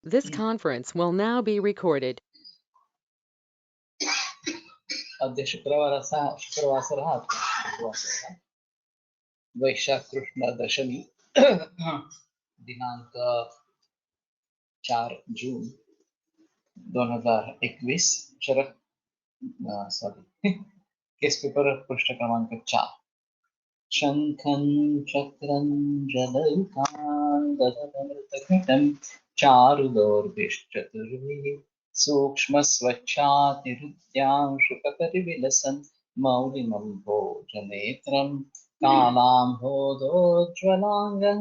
This conference will now be recorded. अद्य शुक्रवासरः वैशाख कृष्ण दशमी दिनांक 4 जून 2021 शरद case paper पृष्ठ क्रमांक 4 शंखं चक्रं जलौकां चारुदौर्भिश्चतुर्भिः सूक्ष्मस्वच्छातिहृद्यांशुकपरिविलसन् मौलिनं भोजनेत्रं कालाम्भोदोज्ज्वलाङ्गं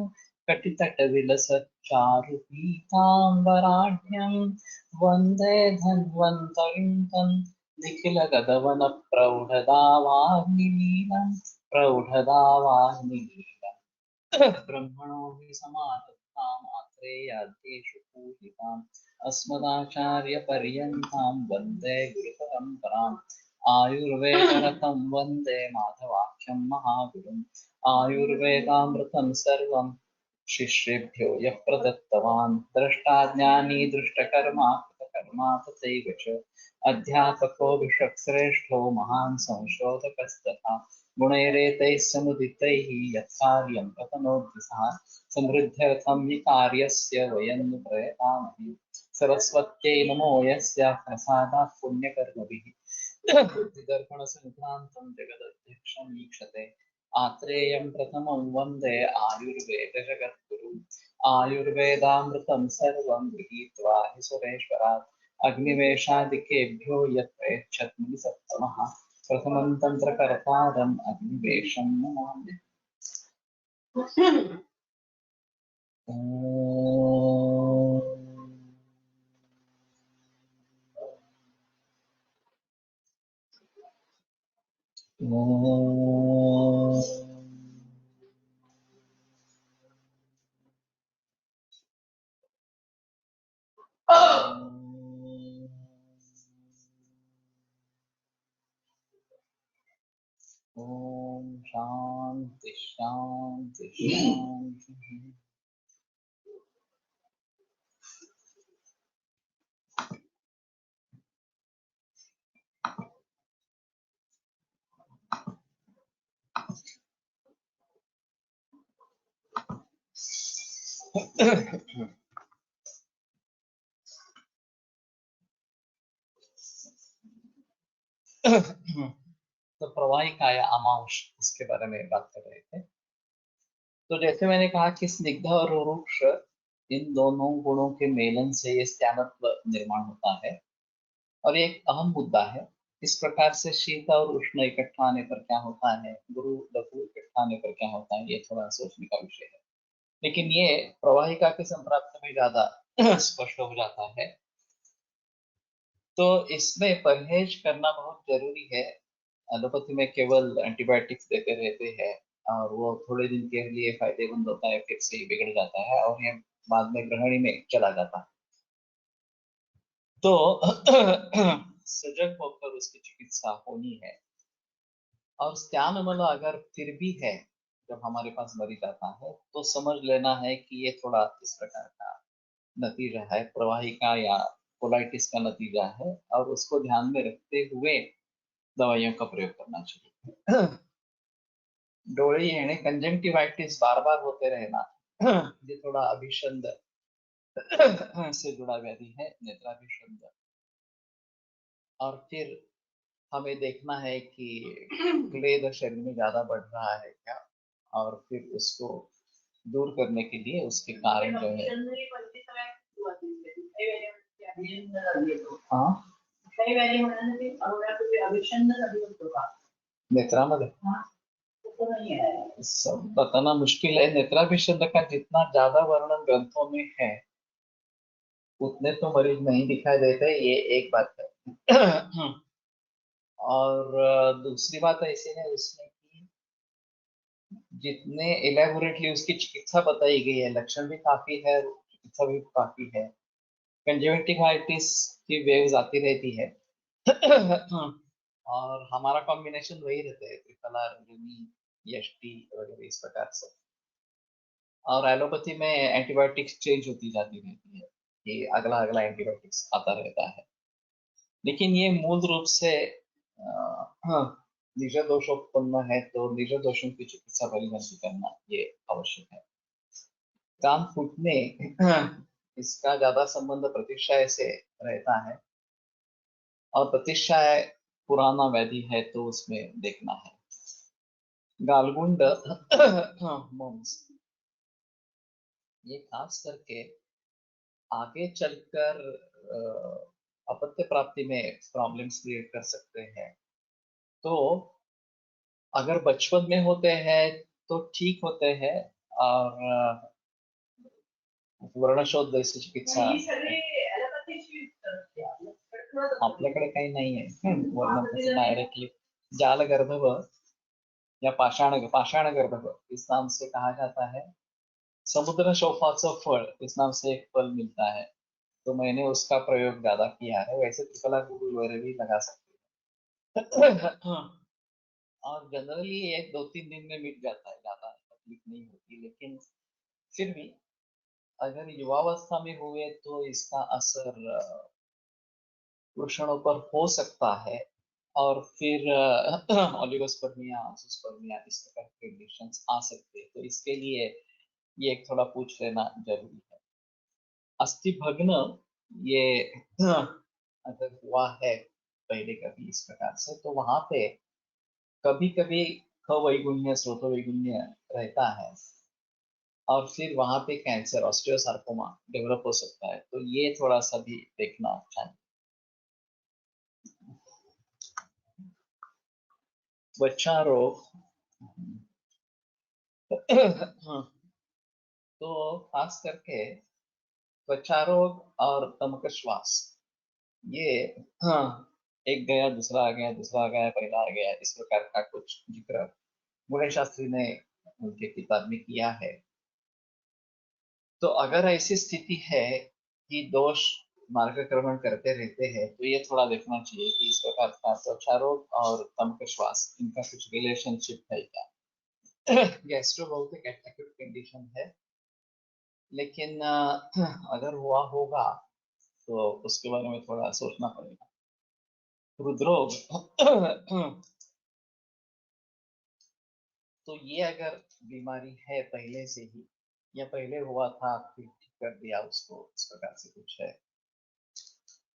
कटितटविलसच्चारुपीताम्बराढ्यं वन्दे धन्वन्तरिं तं निखिलगगवनप्रौढदावाग्निलीलम् प्रौढदावाग्निलीलम् ब्रह्मणो हि समारब्धाम् आत्रेयाद्येषु पूजिताम् अस्मदाचार्यपर्यन्तां वन्दे गुरुपरम्पराम् आयुर्वेदरतं वन्दे माधवाख्यं महागुरुम् आयुर्वेदामृतं सर्वं शिष्येभ्यो यः प्रदत्तवान् द्रष्टाज्ञानी दृष्टकर्मा कृतकर्मा तथैव च अध्यापको विश्वश्रेष्ठो महान् संशोधकस्तथा गुणैरेतैः समुदितैः यत्कार्यं प्रतनोद्यसः समृद्ध्यर्थं हि कार्यस्य वयं नु प्रयतामहे सरस्वत्यै नमो यस्य प्रसादात् पुण्यकर्मभिः बुद्धिदर्पणसङ्क्रान्तं जगदध्यक्षं वीक्षते आत्रेयं प्रथमं वन्दे आयुर्वेदजगद्गुरुम् आयुर्वेदामृतं सर्वं गृहीत्वा हि सुरेश्वरात् अग्निवेशादिकेभ्यो यत् प्रयच्छत् सप्तमः प्रथमं तन्त्रकर्तारम् अग्निवेशं नमामि। ओम शांति शांति शांति। तो प्रवाहिकाया अमांश इसके बारे में बात कर रहे थे। तो जैसे मैंने कहा कि स्निग्ध और रुक्ष इन दोनों गुणों के मेलन से ये स्त्यानत्व निर्माण होता है और ये एक अहम मुद्दा है। इस प्रकार से शीत और उष्ण इकट्ठा आने पर क्या होता है, गुरु लघु इकट्ठा आने पर क्या होता है, ये थोड़ा सोचने का विषय है। लेकिन ये प्रवाहिका के संप्राप्त में ज्यादा स्पष्ट हो जाता है। तो इसमें परहेज करना बहुत जरूरी है। एलोपैथी में केवल एंटीबायोटिक्स देते रहते हैं और वो थोड़े दिन के लिए फायदेमंद होता है, फिर से बिगड़ जाता है और ये बाद में ग्रहणी में चला जाता है। तो सजग होकर उसकी चिकित्सा होनी है। और स्त्यानमल अगर फिर भी है जब हमारे पास मरीज आता है तो समझ लेना है कि ये थोड़ा इस प्रकार का नतीजा है, प्रवाहिका या कोलाइटिस का नतीजा है और उसको ध्यान में रखते हुए दवाइयों का प्रयोग करना चाहिए। डोळे येणे कंजंक्टिवाइटिस बार बार होते रहना ये थोड़ा अभिसंध से जुड़ा व्याधि है, नेत्राभिसंध। और फिर हमें देखना है कि क्लेद शरीर में ज्यादा बढ़ रहा है क्या, और फिर उसको दूर करने के लिए उसके कारण जो है हाँ नेत्रामध्ये सब बताना मुश्किल है। नेत्राभिसंध का जितना ज्यादा वर्णन ग्रंथों में है उतने तो मरीज नहीं दिखाई देते, ये एक बात है। और दूसरी बात ऐसी है उसमें कि जितने इलेबोरेटली उसकी चिकित्सा बताई गई है, लक्षण भी काफी है, चिकित्सा भी काफी है। कंजंक्टिवाइटिस की वेव्स आती रहती है और हमारा कॉम्बिनेशन वही रहता है, त्रिफला रंजनी यष्टि वगैरह इस प्रकार से। और एलोपैथी में एंटीबायोटिक्स चेंज होती जाती रहती है। कि अगला अगला एंटीबायोटिक्स आता रहता है। लेकिन ये मूल रूप से हाँ, निज दोषोत्पन्न है, तो निज दोषों की चिकित्सा परिगणित करना ये आवश्यक है। कान फूटने इसका ज्यादा संबंध प्रतिशय से रहता है, और प्रतिशय पुराना व्याधि है तो उसमें देखना है। गालगुंड मम्स, ये खास करके आगे चलकर अपत्य प्राप्ति में प्रॉब्लम्स क्रिएट कर सकते हैं। तो अगर बचपन में होते हैं तो ठीक होते हैं, और वर्णशोध चिकित्सा आपल्याकडे काही नाही आहे वर्ण डायरेक्टली जाल गर्भव या पाषाण गर्भव इस नाम से कहा जाता है। समुद्र शोफाचं फल इस नाम से एक फल मिलता है, तो मैंने उसका प्रयोग ज्यादा किया है। वैसे त्रिफला गुड़ भी लगा सकते हैं और जनरली एक दो तीन दिन में मिट जाता है, ज्यादा तकलीफ नहीं होती। लेकिन फिर भी अगर युवावस्था में हुए तो इसका असर वृषणों पर हो सकता है, और फिर ओलिगोस्पर्मिया, एंजियोस्पर्मिया इस प्रकार के कंडीशंस आ सकते हैं। तो इसके लिए ये एक थोड़ा पूछ लेना जरूरी है। अस्थि भग्न, ये अगर हुआ है पहले कभी इस प्रकार से, तो वहां पे कभी कभी खवैगुण्य स्रोतवैगुण्य रहता है, और फिर वहां पे कैंसर ऑस्टियोसार्कोमा डेवलप हो सकता है। तो ये थोड़ा सा भी देखना चाहिए। बच्चा रोग तो खास करके त्वचा रोग और तमक श्वास, ये हाँ, एक गया दूसरा आ गया, दूसरा आ गया पहला आ गया, इस प्रकार का कुछ जिक्र गुणे शास्त्री ने उनके किताब में किया है। तो अगर ऐसी स्थिति है कि दोष मार्गक्रमण करते रहते हैं, तो ये थोड़ा देखना चाहिए कि इस प्रकार का त्वचा रोग और तमक श्वास इनका कुछ रिलेशनशिप है क्या। गैस्ट्रो बहुत एक एक्यूट कंडीशन है, लेकिन अगर हुआ होगा तो उसके बारे में थोड़ा सोचना पड़ेगा। हृदरोग तो ये अगर बीमारी है पहले से ही, या पहले हुआ था फिर ठीक कर दिया उसको, इस प्रकार से कुछ है।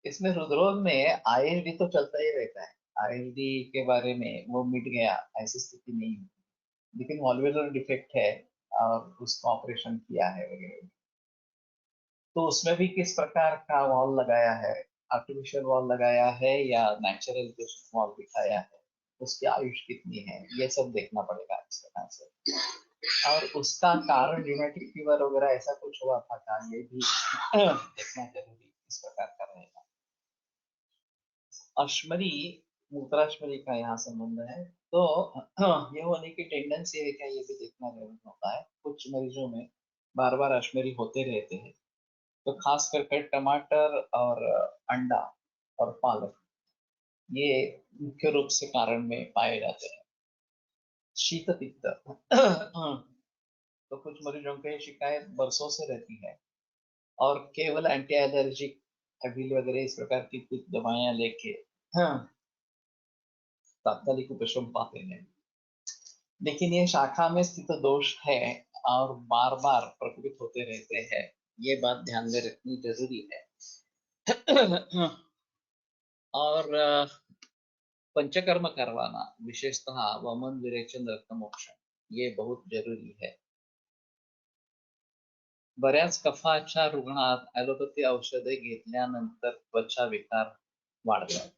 इसमें हृदरोग में आईएलडी तो चलता ही रहता है। आईएलडी के बारे में वो मिट गया ऐसी स्थिति नहीं होती, लेकिन वॉल्वुलर डिफेक्ट है और उसको ऑपरेशन किया है वगैरह, तो उसमें भी किस प्रकार का वॉल लगाया है, आर्टिफिशियल वॉल लगाया है या नेचुरल कुछ वॉल दिखाया है, उसकी आयुष कितनी है, ये सब देखना पड़ेगा इस प्रकार से। और उसका कारण न्यूमेटिक फीवर वगैरह ऐसा कुछ हुआ था क्या, ये भी देखना जरूरी इस प्रकार का रहेगा। अश्मरी, मूत्राश्मरी का यहाँ संबंध है, तो ये होने की टेंडेंसी है क्या, ये भी देखना जरूरी होता है। कुछ मरीजों में बार बार अश्मरी होते रहते हैं, तो खास करके टमाटर और अंडा और पालक, ये मुख्य रूप से कारण में पाए जाते हैं। शीत पित्त तो कुछ मरीजों की शिकायत बरसों से रहती है, और केवल एंटी एलर्जिक एविल वगैरह इस प्रकार की कुछ दवाइयां लेके तात्कालिक उपशम पाते हैं। लेकिन ये शाखा में स्थित दोष है और बार बार प्रकटित होते रहते हैं, ये बात ध्यान में रखनी जरूरी है। और पंचकर्म करवाना, विशेषतः वमन विरेचन रक्तमोक्षण, ये बहुत जरूरी है। बऱ्याच कफाच्या रुग्णात ॲलोपॅथी औषधे घेतल्यानंतर त्वचा विकार वाढतात।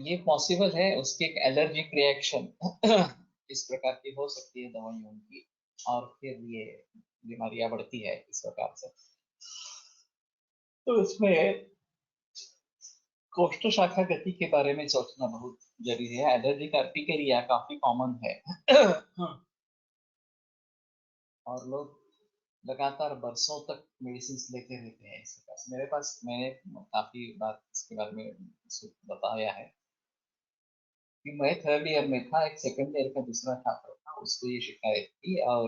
ये पॉसिबल है, उसकी एक एलर्जिक रिएक्शन इस प्रकार की हो सकती है दवाइयों की, और फिर ये बीमारियां बढ़ती है इस प्रकार से। तो उसमें कोष्ठ शाखा गति के बारे में सोचना बहुत जरूरी है। एलर्जिक अर्टिकेरिया काफी कॉमन है। और लोग लगातार बरसों तक मेडिसिन लेते रहते हैं इसके पास। मेरे पास मैंने काफी बार इसके बारे में बताया है कि मैं थर्ड ईयर में था, एक सेकंड ईयर का दूसरा छात्र था, उसको ये शिकायत थी। और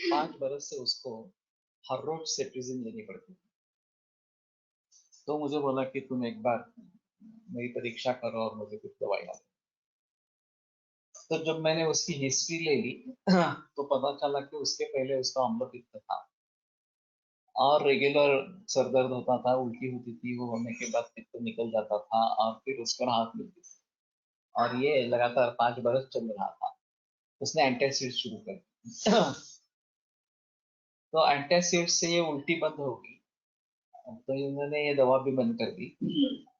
5 बरस से उसको हर रोज सेट्रिजिन लेनी पड़ती थी। तो मुझे बोला कि तुम एक बार मेरी परीक्षा करो और मुझे कुछ दवाई ला दो। तो जब मैंने उसकी हिस्ट्री ले ली तो पता चला कि उसके पहले उसका अम्ल पित्त था और रेगुलर सर दर्द होता था, उल्टी होती थी, वो होने के बाद पित्त निकल जाता था और फिर उसको राहत मिलती थी। और ये लगातार 5 बरस चल रहा था। उसने एंटासिड शुरू कर दी। तो एंटासिड से ये उल्टी बंद होगी, तो इन्होंने ये दवा भी बंद कर दी।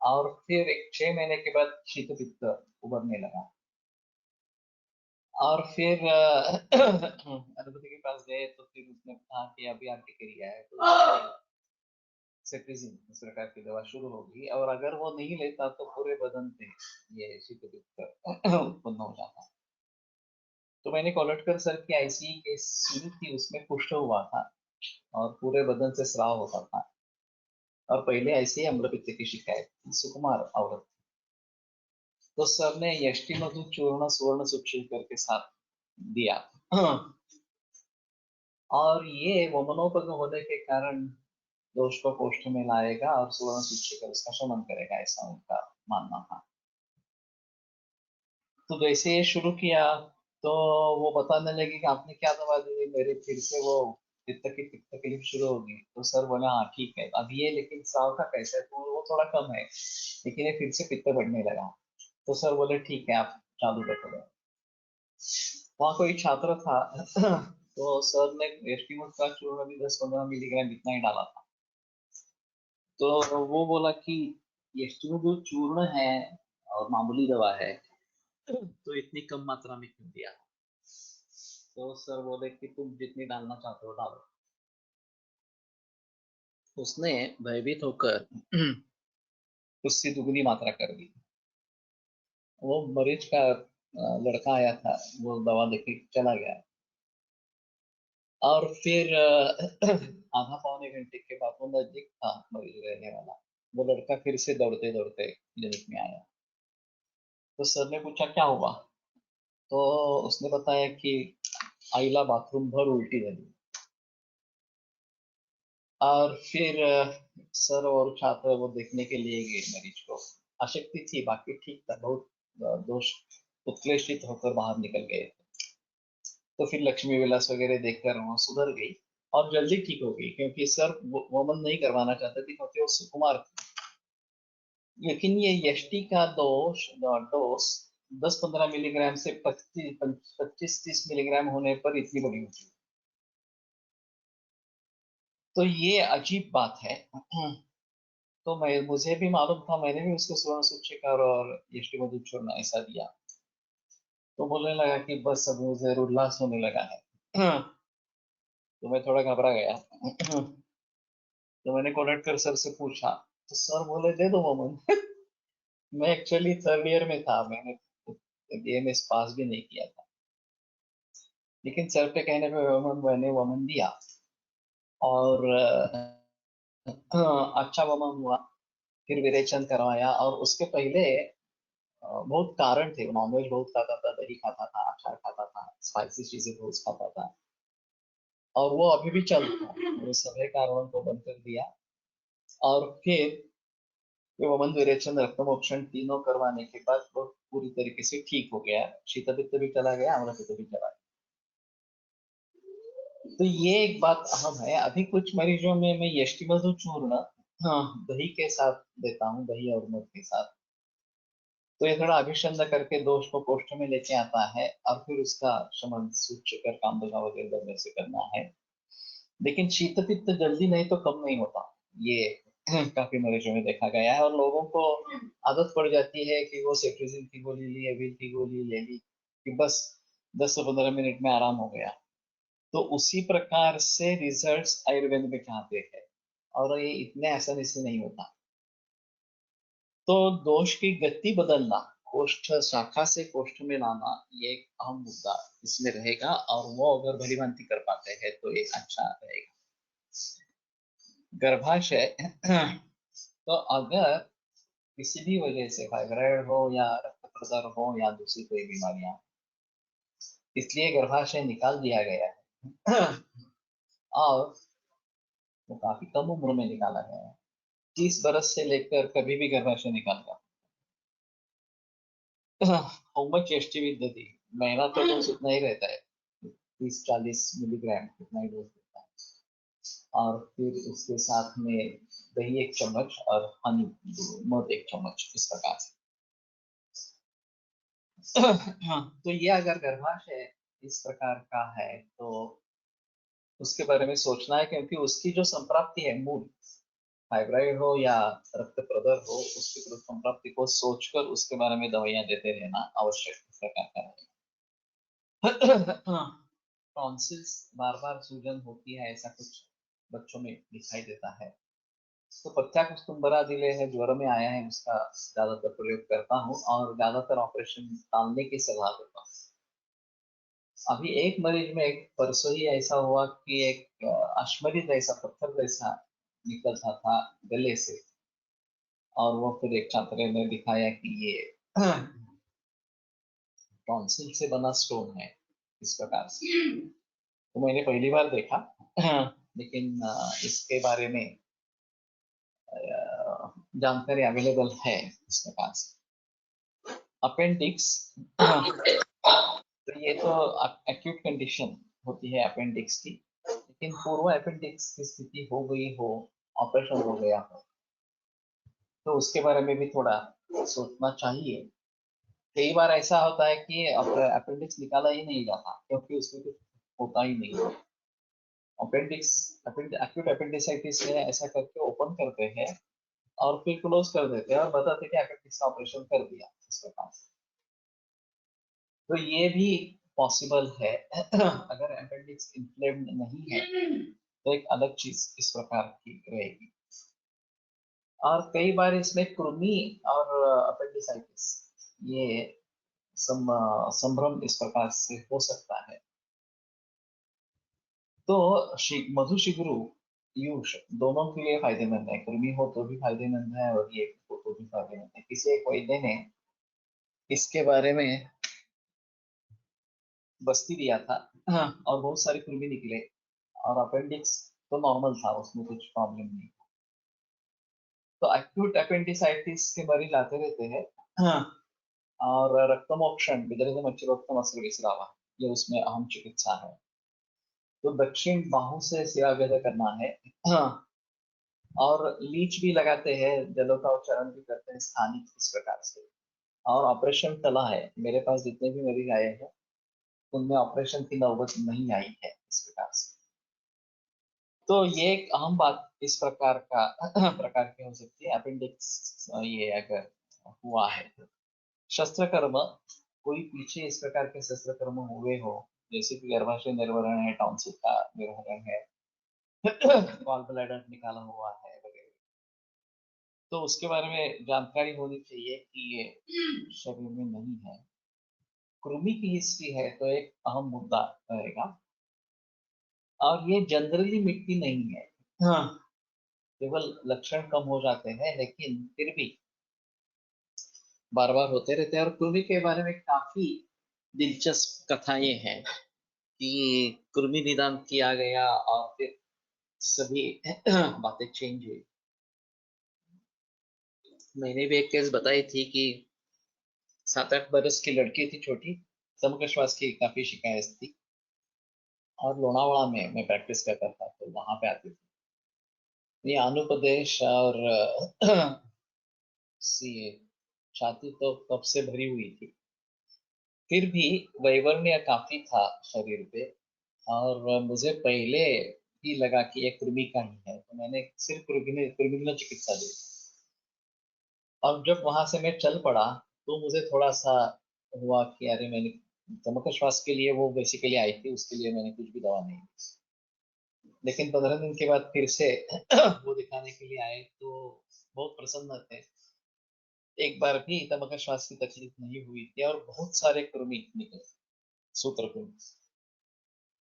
और फिर एक 6 महीने के बाद शीत पित्त उभरने लगा। और फिर अनुपति के पास गए तो फिर उसने कहा कि अभी अर्टिकेरिया है, तो सेट्रिजिन इस प्रकार की दवा शुरू होगी, और अगर वो नहीं लेता तो पूरे बदन पे ये शीत पित्त उत्पन्न हो जाता। तो मैंने कोलटकर सर की आईसीयू केस सुनी थी, उसमें कुष्ठ हुआ था और पूरे बदन से स्राव होता था, और पहले ऐसे ही अम्लपित्त की शिकायत थी, सुकुमार औरत। तो सर ने यष्टि मधु चूर्ण सुवर्ण सुक्षिकर के साथ दिया। और ये वमनोपग होने के कारण दोष को कोष्ठ में लाएगा और सुवर्ण सुक्षिकर उसका शमन करेगा, ऐसा उनका मानना था। तो जैसे ये शुरू किया तो वो बताने लगी कि आपने क्या दवा दी, मेरे फिर से वो पित्त की तकलीफ शुरू होगी। तो सर बोला हाँ ठीक है, अब ये लेकिन स्राव का कैसे है, तो वो थोड़ा कम है लेकिन ये फिर से पित्त बढ़ने लगा। तो सर बोले ठीक है, आप चालू रखो। वहाँ कोई छात्र था तो सर ने एस्टिमोट का चूर्ण भी 10-15 मिलीग्राम इतना ही डाला था। तो वो बोला कि एस्टिमोट जो चूर्ण है और मामूली दवा है, तो इतनी कम मात्रा में क्यों दिया। तो सर बोले कि तुम जितनी डालना चाहते हो डालो। उसने भयभीत होकर उससे दुगनी मात्रा कर दी। वो मरीज का लड़का आया था, वो दवा लेके चला गया। और फिर आधा पौने घंटे के बाद वो नजदीक था मरीज रहने वाला, वो लड़का फिर से दौड़ते दौड़ते क्लिनिक में आया। तो सर ने पूछा क्या हुआ, तो उसने बताया कि आइला बाथरूम भर उल्टी लगी। और फिर सर और छात्र वो देखने के लिए गए मरीज को। अशक्ति थी, बाकी ठीक था, बहुत दोष उत्क्लेशित होकर बाहर निकल गए। तो फिर लक्ष्मी विलास वगैरह देखकर वो सुधर गई और जल्दी ठीक हो गई, क्योंकि सर वमन नहीं करवाना चाहते थे क्योंकि वो सुकुमार थी। लेकिन ये यष्टि का डोज 10-15 मिलीग्राम से 25-30 मिलीग्राम होने पर इतनी बड़ी होती है। तो ये अजीब बात है। तो मुझे भी मालूम था, मैंने भी उसको स्वर्ण सूचीकार और यष्टि मधु चूर्ण ऐसा दिया। तो बोलने लगा कि बस अब मुझे उल्लास होने लगा है। तो मैं थोड़ा घबरा गया। तो मैंने कोलटकर सर से पूछा, तो सर बोले दे दो वमन। मैं एक्चुअली 3rd ईयर में था, मैंने बीएमएस पास भी नहीं किया था, लेकिन सर पे कहने पे वमन मैंने वमन दिया। और अच्छा वमन हुआ। फिर विरेचन करवाया, और उसके पहले बहुत कारण थे, नॉनवेज बहुत खाता था, दही खाता था, अचार खाता था, स्पाइसी चीजें बहुत खाता था, और वो अभी भी चल रहा है। वो सभी कारणों को बंद कर दिया। और फिर वमन विरेचन रक्तमोक्षण तीनों करवाने के बाद वो पूरी तरीके से ठीक हो गया, शीतपित्त भी चला गया, अम्लपित्त भी चला गया। तो ये एक बात अहम है। अभी कुछ मरीजों में मैं यष्टिमधु चूर्ण हाँ दही के साथ देता हूँ, दही और मध के साथ। तो ये थोड़ा अभिषेक करके दोष को कोष्ठ में लेके आता है, और फिर उसका शमन सूक्ष्म कामदगा वगैरह से करना है। लेकिन शीत पित्त जल्दी नहीं तो कम नहीं होता, ये काफी मरीजों में देखा गया है। और लोगों को आदत पड़ जाती है कि वो सेट्रिजिन की गोली ली, एविल की गोली ले ली, कि बस 10 से 15 मिनट में आराम हो गया। तो उसी प्रकार से रिजल्ट्स आयुर्वेद में चाहते हैं, और ये इतने आसानी से नहीं होता। तो दोष की गति बदलना, कोष्ठ शाखा से कोष्ठ में लाना, ये एक अहम मुद्दा इसमें रहेगा, और वो अगर भलीभांति कर पाते हैं तो ये अच्छा रहेगा। गर्भाशय तो अगर किसी भी वजह से फाइब्राइड हो या रक्त प्रसर हो या दूसरी कोई बीमारियां, इसलिए गर्भाशय निकाल दिया गया है। और वो काफी कम उम्र में निकाला गया है। 30 बरस से लेकर कभी भी गर्भाशय निकाल गया। हाउ मच एसटी विद्यति, महीना तो डोज उतना ही रहता है, 30-40 मिलीग्राम उतना ही डोज देता है। और फिर उसके साथ में दही 1 चम्मच और हनी, मध 1 चम्मच, इस प्रकार से। हाँ, तो ये अगर गर्भाशय इस प्रकार का है तो उसके बारे में सोचना है, क्योंकि उसकी जो संप्राप्ति है, मूल फाइब्राइड हो या रक्त प्रदर हो, उसकी संप्राप्ति को सोचकर उसके बारे में दवाइयां देते रहना आवश्यक, इस प्रकार का है। टॉन्सिल्स, बार बार सूजन होती है, ऐसा कुछ बच्चों में दिखाई देता है, तो पथ्याकुस्तुम्बरा जिले है, ज्वर में आया है, उसका ज्यादातर प्रयोग करता हूँ और ज्यादातर ऑपरेशन टालने की सलाह देता हूँ। अभी एक मरीज में एक परसों ही ऐसा हुआ कि एक अश्मरी जैसा, पत्थर जैसा निकलता था गले से, और वो फिर एक छात्र ने दिखाया कि ये टॉन्सिल से बना स्टोन है, इस प्रकार से। तो मैंने पहली बार देखा, लेकिन इसके बारे में जानकारी अवेलेबल है इस प्रकार से। अपेंडिक्स, तो ये तो एक्यूट कंडीशन होती है अपेंडिक्स की, लेकिन पूर्व अपेंडिक्स की स्थिति हो गई हो, ऑपरेशन हो गया हो, तो उसके बारे में भी थोड़ा सोचना चाहिए। कई बार ऐसा होता है कि अपेंडिक्स निकाला ही नहीं जाता, क्योंकि उसमें कुछ होता ही नहीं। अपेंडिक्स, एक्यूट अपेंडिसाइटिस है, ऐसा करके ओपन करते हैं और फिर क्लोज कर देते हैं और बताते हैं कि अपेंडिक्स का ऑपरेशन कर दिया इस प्रकार से। तो ये भी पॉसिबल है। अगर अपेंडिक्स इन्फ्लेम्ड नहीं है तो एक अलग चीज इस प्रकार की रहेगी। और कई बार इसमें कृमि और अपेंडिसाइटिस, ये संभ्रम इस प्रकार से हो सकता है। तो मधुशिग्रु यूष दोनों के लिए फायदेमंद है, कृमि हो तो भी फायदेमंद है और ये हो तो भी फायदेमंद है। किसी एक वैद्य ने इसके बारे में बस्ती दिया था, हाँ, और बहुत सारे कृमि निकले, और अपेंडिक्स तो नॉर्मल था, उसमें कुछ प्रॉब्लम नहीं। तो एक्यूट अपेंडिसाइटिस के मरीज आते रहते हैं, हाँ, और रक्तमोक्षण, विदरित मच्छरोत्तम अस्त्र विसरावा, ये उसमें अहम चिकित्सा है। तो दक्षिण बाहु से सिरावेद करना है, हाँ, और लीच भी लगाते हैं, जलों का उच्चारण भी करते हैं स्थानिक, इस प्रकार से। और ऑपरेशन टला है, मेरे पास जितने भी मरीज आए हैं उनमें ऑपरेशन की नौबत नहीं आई है, इस प्रकार से। तो ये एक अहम बात इस प्रकार का प्रकार की हो सकती है, अपेंडिक्स ये अगर हुआ है तो। शस्त्र कर्म, कोई पीछे इस प्रकार के शस्त्र कर्म हुए हो, जैसे कि गर्भाशय निर्वरण है, टॉन्सिल का निर्वरण है, गॉल ब्लैडर निकाला हुआ है वगैरह, तो उसके बारे में जानकारी होनी चाहिए कि ये शरीर में नहीं है। कृमि की हिस्ट्री है तो एक अहम मुद्दा रहेगा। और ये जनरली मिटती नहीं है, हाँ, केवल लक्षण कम हो जाते हैं, लेकिन फिर भी बार बार होते रहते हैं। और कृमि के बारे में काफी दिलचस्प कथाएं हैं कि कृमि निदान किया गया और फिर सभी बातें चेंज हुई। मैंने भी एक केस बताई थी कि 7-8 बरस की लड़की थी, छोटी, समकश्वास की काफी शिकायत थी, और लोनावाड़ा में मैं प्रैक्टिस करता था, तो वहां पे आती थी ये अनुपदेश, और सी छाती तो कब से भरी हुई थी, फिर भी वैवर्ण्य काफी था शरीर पे, और मुझे पहले ही लगा कि ये कृमि का ही है, तो मैंने सिर्फ कृमिनल चिकित्सा दी। और जब वहां से मैं चल पड़ा तो मुझे थोड़ा सा हुआ कि अरे, मैंने चमक श्वास के लिए वो बेसिकली आई थी, उसके लिए मैंने कुछ भी दवा नहीं दी। लेकिन 15 दिन के बाद फिर से वो दिखाने के लिए आए तो बहुत प्रसन्न थे। एक बार भी तमक श्वास की तकलीफ नहीं हुई थी और बहुत सारे कृमि निकले, सूत्रकृमि,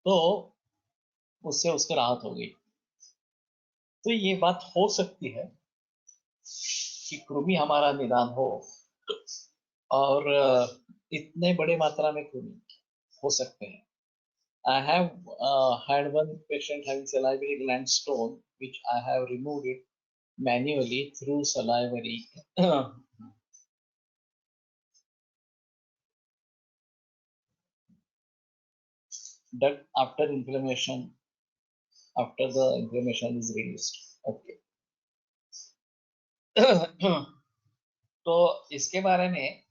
तो उससे उसको राहत हो गई। तो ये बात हो सकती है कि कृमि हमारा निदान हो, और इतने बड़े मात्रा में कृमि हो सकते हैं। I have had one patient having salivary gland stone, which I have removed it manually through salivary duct after the inflammation is reduced. Okay. तो इसके बारे में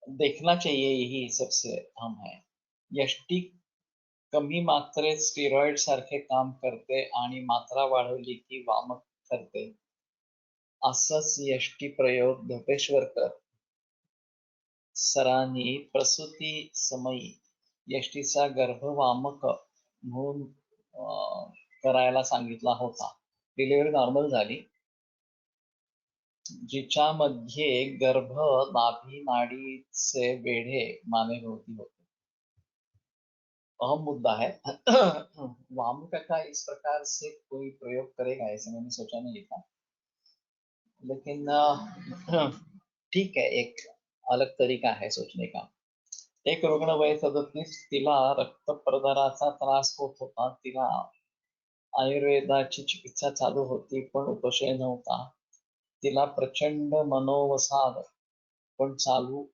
देखना चाहिए, यही सबसे अहम है. यष्टी कमी मात्रेत स्टेरॉइड सारखे काम करते आणि मात्रा वाढवली की वामक करते, असंच यष्टी प्रयोग धपेश्वरकर सरांनी प्रसूती समयी यष्टीचा गर्भ वामक म्हणून करायला सांगितला होता. डिलिव्हरी नॉर्मल झाली, जिच्यामध्ये गर्भ नाभी नाडीचे वेढे मानेभोवती होते. अहम मुद्दा है. वामक का इस प्रकार से कोई प्रयोग करेगा ऐसे मैंने सोचा नहीं था, लेकिन ठीक है, एक अलग तरीका है सोचने का. एक रुग्ण वय 37, तिला रक्तप्रदाराचा त्रास होत होता. तिला आयुर्वेदाची चिकित्सा चालू होती, पण उपशय नव्हता. तिला प्रचंड मनोवसाद पण चालू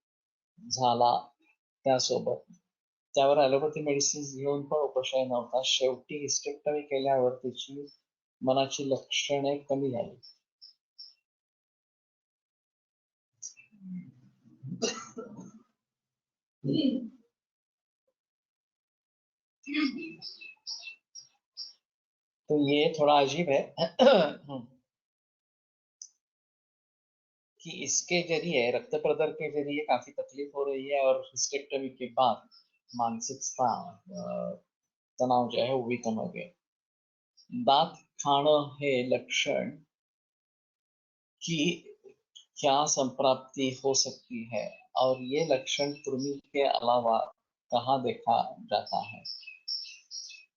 झाला त्यासोबत. त्यावर ॲलोपॅथी मेडिसिन्स घेऊन पण उपशय नव्हता. शेवटी हिस्टेक्टमी केल्यावर तिची मनाची लक्षणे कमी झाली. तो ये थोड़ा अजीब है कि इसके जरिए रक्त प्रदर के जरिए काफी तकलीफ हो रही है, और हिस्टेक्टमी के बाद मानसिक तनाव जो है वो भी कम हो गया. दांत खाणं हे लक्षण की क्या संप्राप्ति हो सकती है, और ये लक्षण कृमि के अलावा कहाँ देखा जाता है.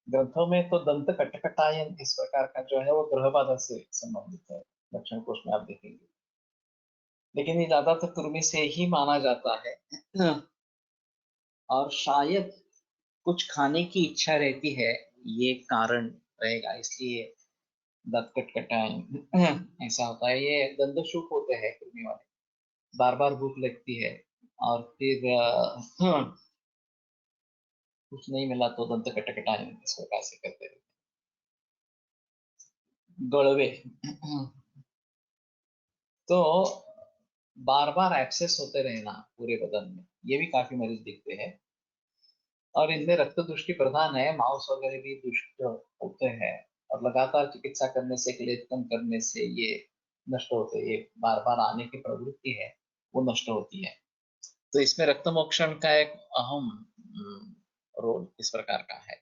ग्रंथों में तो दंत कटकटायन इस प्रकार का जो है वो ग्रहबाधा से संबंधित है, लक्षण कोश में आप देखेंगे, लेकिन ये ज्यादातर कृमि से ही माना जाता है. और शायद कुछ खाने की इच्छा रहती है, ये कारण रहेगा, इसलिए दांत कटकटायन ऐसा होता है. ये दंतशूक होते हैं कृमि वाले, बार बार भूख लगती है, और फिर कुछ नहीं मिला तो दंत कटकटायन इस प्रकार से करते रहते. गड़वे तो बार बार एक्सेस होते रहना पूरे बदन में, ये भी काफी मरीज दिखते हैं, और इनमें रक्त दुष्टि प्रधान है. माउस वगैरह भी दुष्ट होते हैं, और लगातार चिकित्सा करने से, लेखन करने से ये नष्ट होते हैं. ये बार बार आने की प्रवृत्ति है वो नष्ट होती है. तो इसमें रक्त मोक्षण का एक अहम रोल इस प्रकार का है.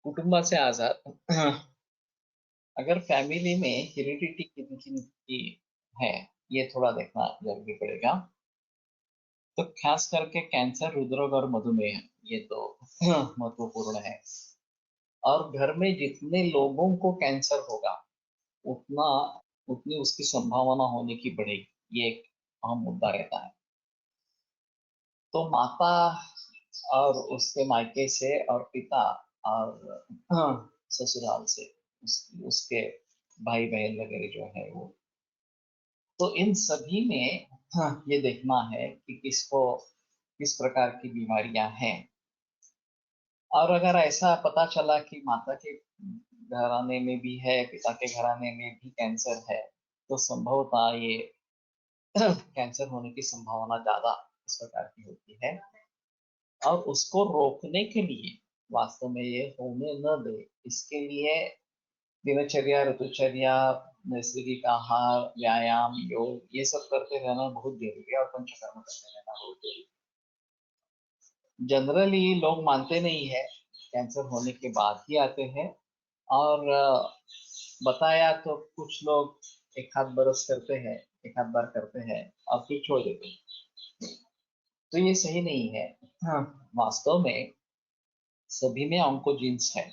कुटुंबाचे आजार, अगर फैमिली में हेरिडिटी की है, ये थोड़ा देखना जरूरी पड़ेगा. तो खास करके कैंसर, हृदरोग और मधुमेह, ये तो महत्वपूर्ण है. और घर में जितने लोगों को कैंसर होगा, उतना उतनी उसकी संभावना होने की बढ़ेगी. ये एक अहम मुद्दा रहता है. तो माता और उसके मायके से, और पिता और ससुराल से, उसके भाई बहन वगैरह जो है वो, तो इन सभी में ये देखना है कि किसको किस प्रकार की बीमारियां हैं. और अगर ऐसा पता चला कि माता के घराने में भी है, पिता के घराने में भी कैंसर है, तो संभवतः ये कैंसर होने की संभावना ज्यादा इस प्रकार की होती है. और उसको रोकने के लिए, वास्तव में ये होने न दे, इसके लिए दिनचर्या, ऋतुचर्या, नैसर्गिक आहार, व्यायाम, योग, ये सब करते रहना बहुत जरूरी है, और पंचकर्म करते रहना बहुत जरूरी है. जनरली लोग मानते नहीं है, कैंसर होने के बाद ही आते हैं, और बताया तो कुछ लोग एक आध बरस करते हैं, एक आध बार करते हैं, और फिर छोड़ देते हैं. तो ये सही नहीं है. हाँ, वास्तव में सभी में ऑन्कोजीन्स है,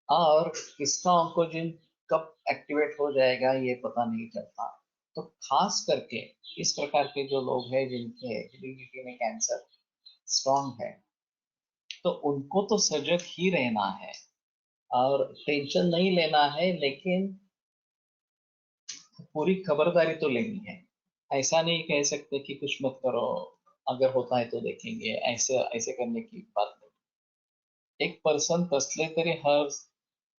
और किसका ऑन्कोजीन कब एक्टिवेट हो जाएगा ये पता नहीं चलता. तो खास करके इस प्रकार के जो लोग हैं जिनके हेरिडिटी में कैंसर स्ट्रांग है, तो उनको तो सजग ही रहना है और टेंशन नहीं लेना है, लेकिन पूरी खबरदारी तो लेनी है। ऐसा नहीं कह सकते कि कुछ मत करो, अगर होता है तो देखेंगे, ऐसे ऐसे करने की बात नहीं। एक पर्सन कसले तरी हर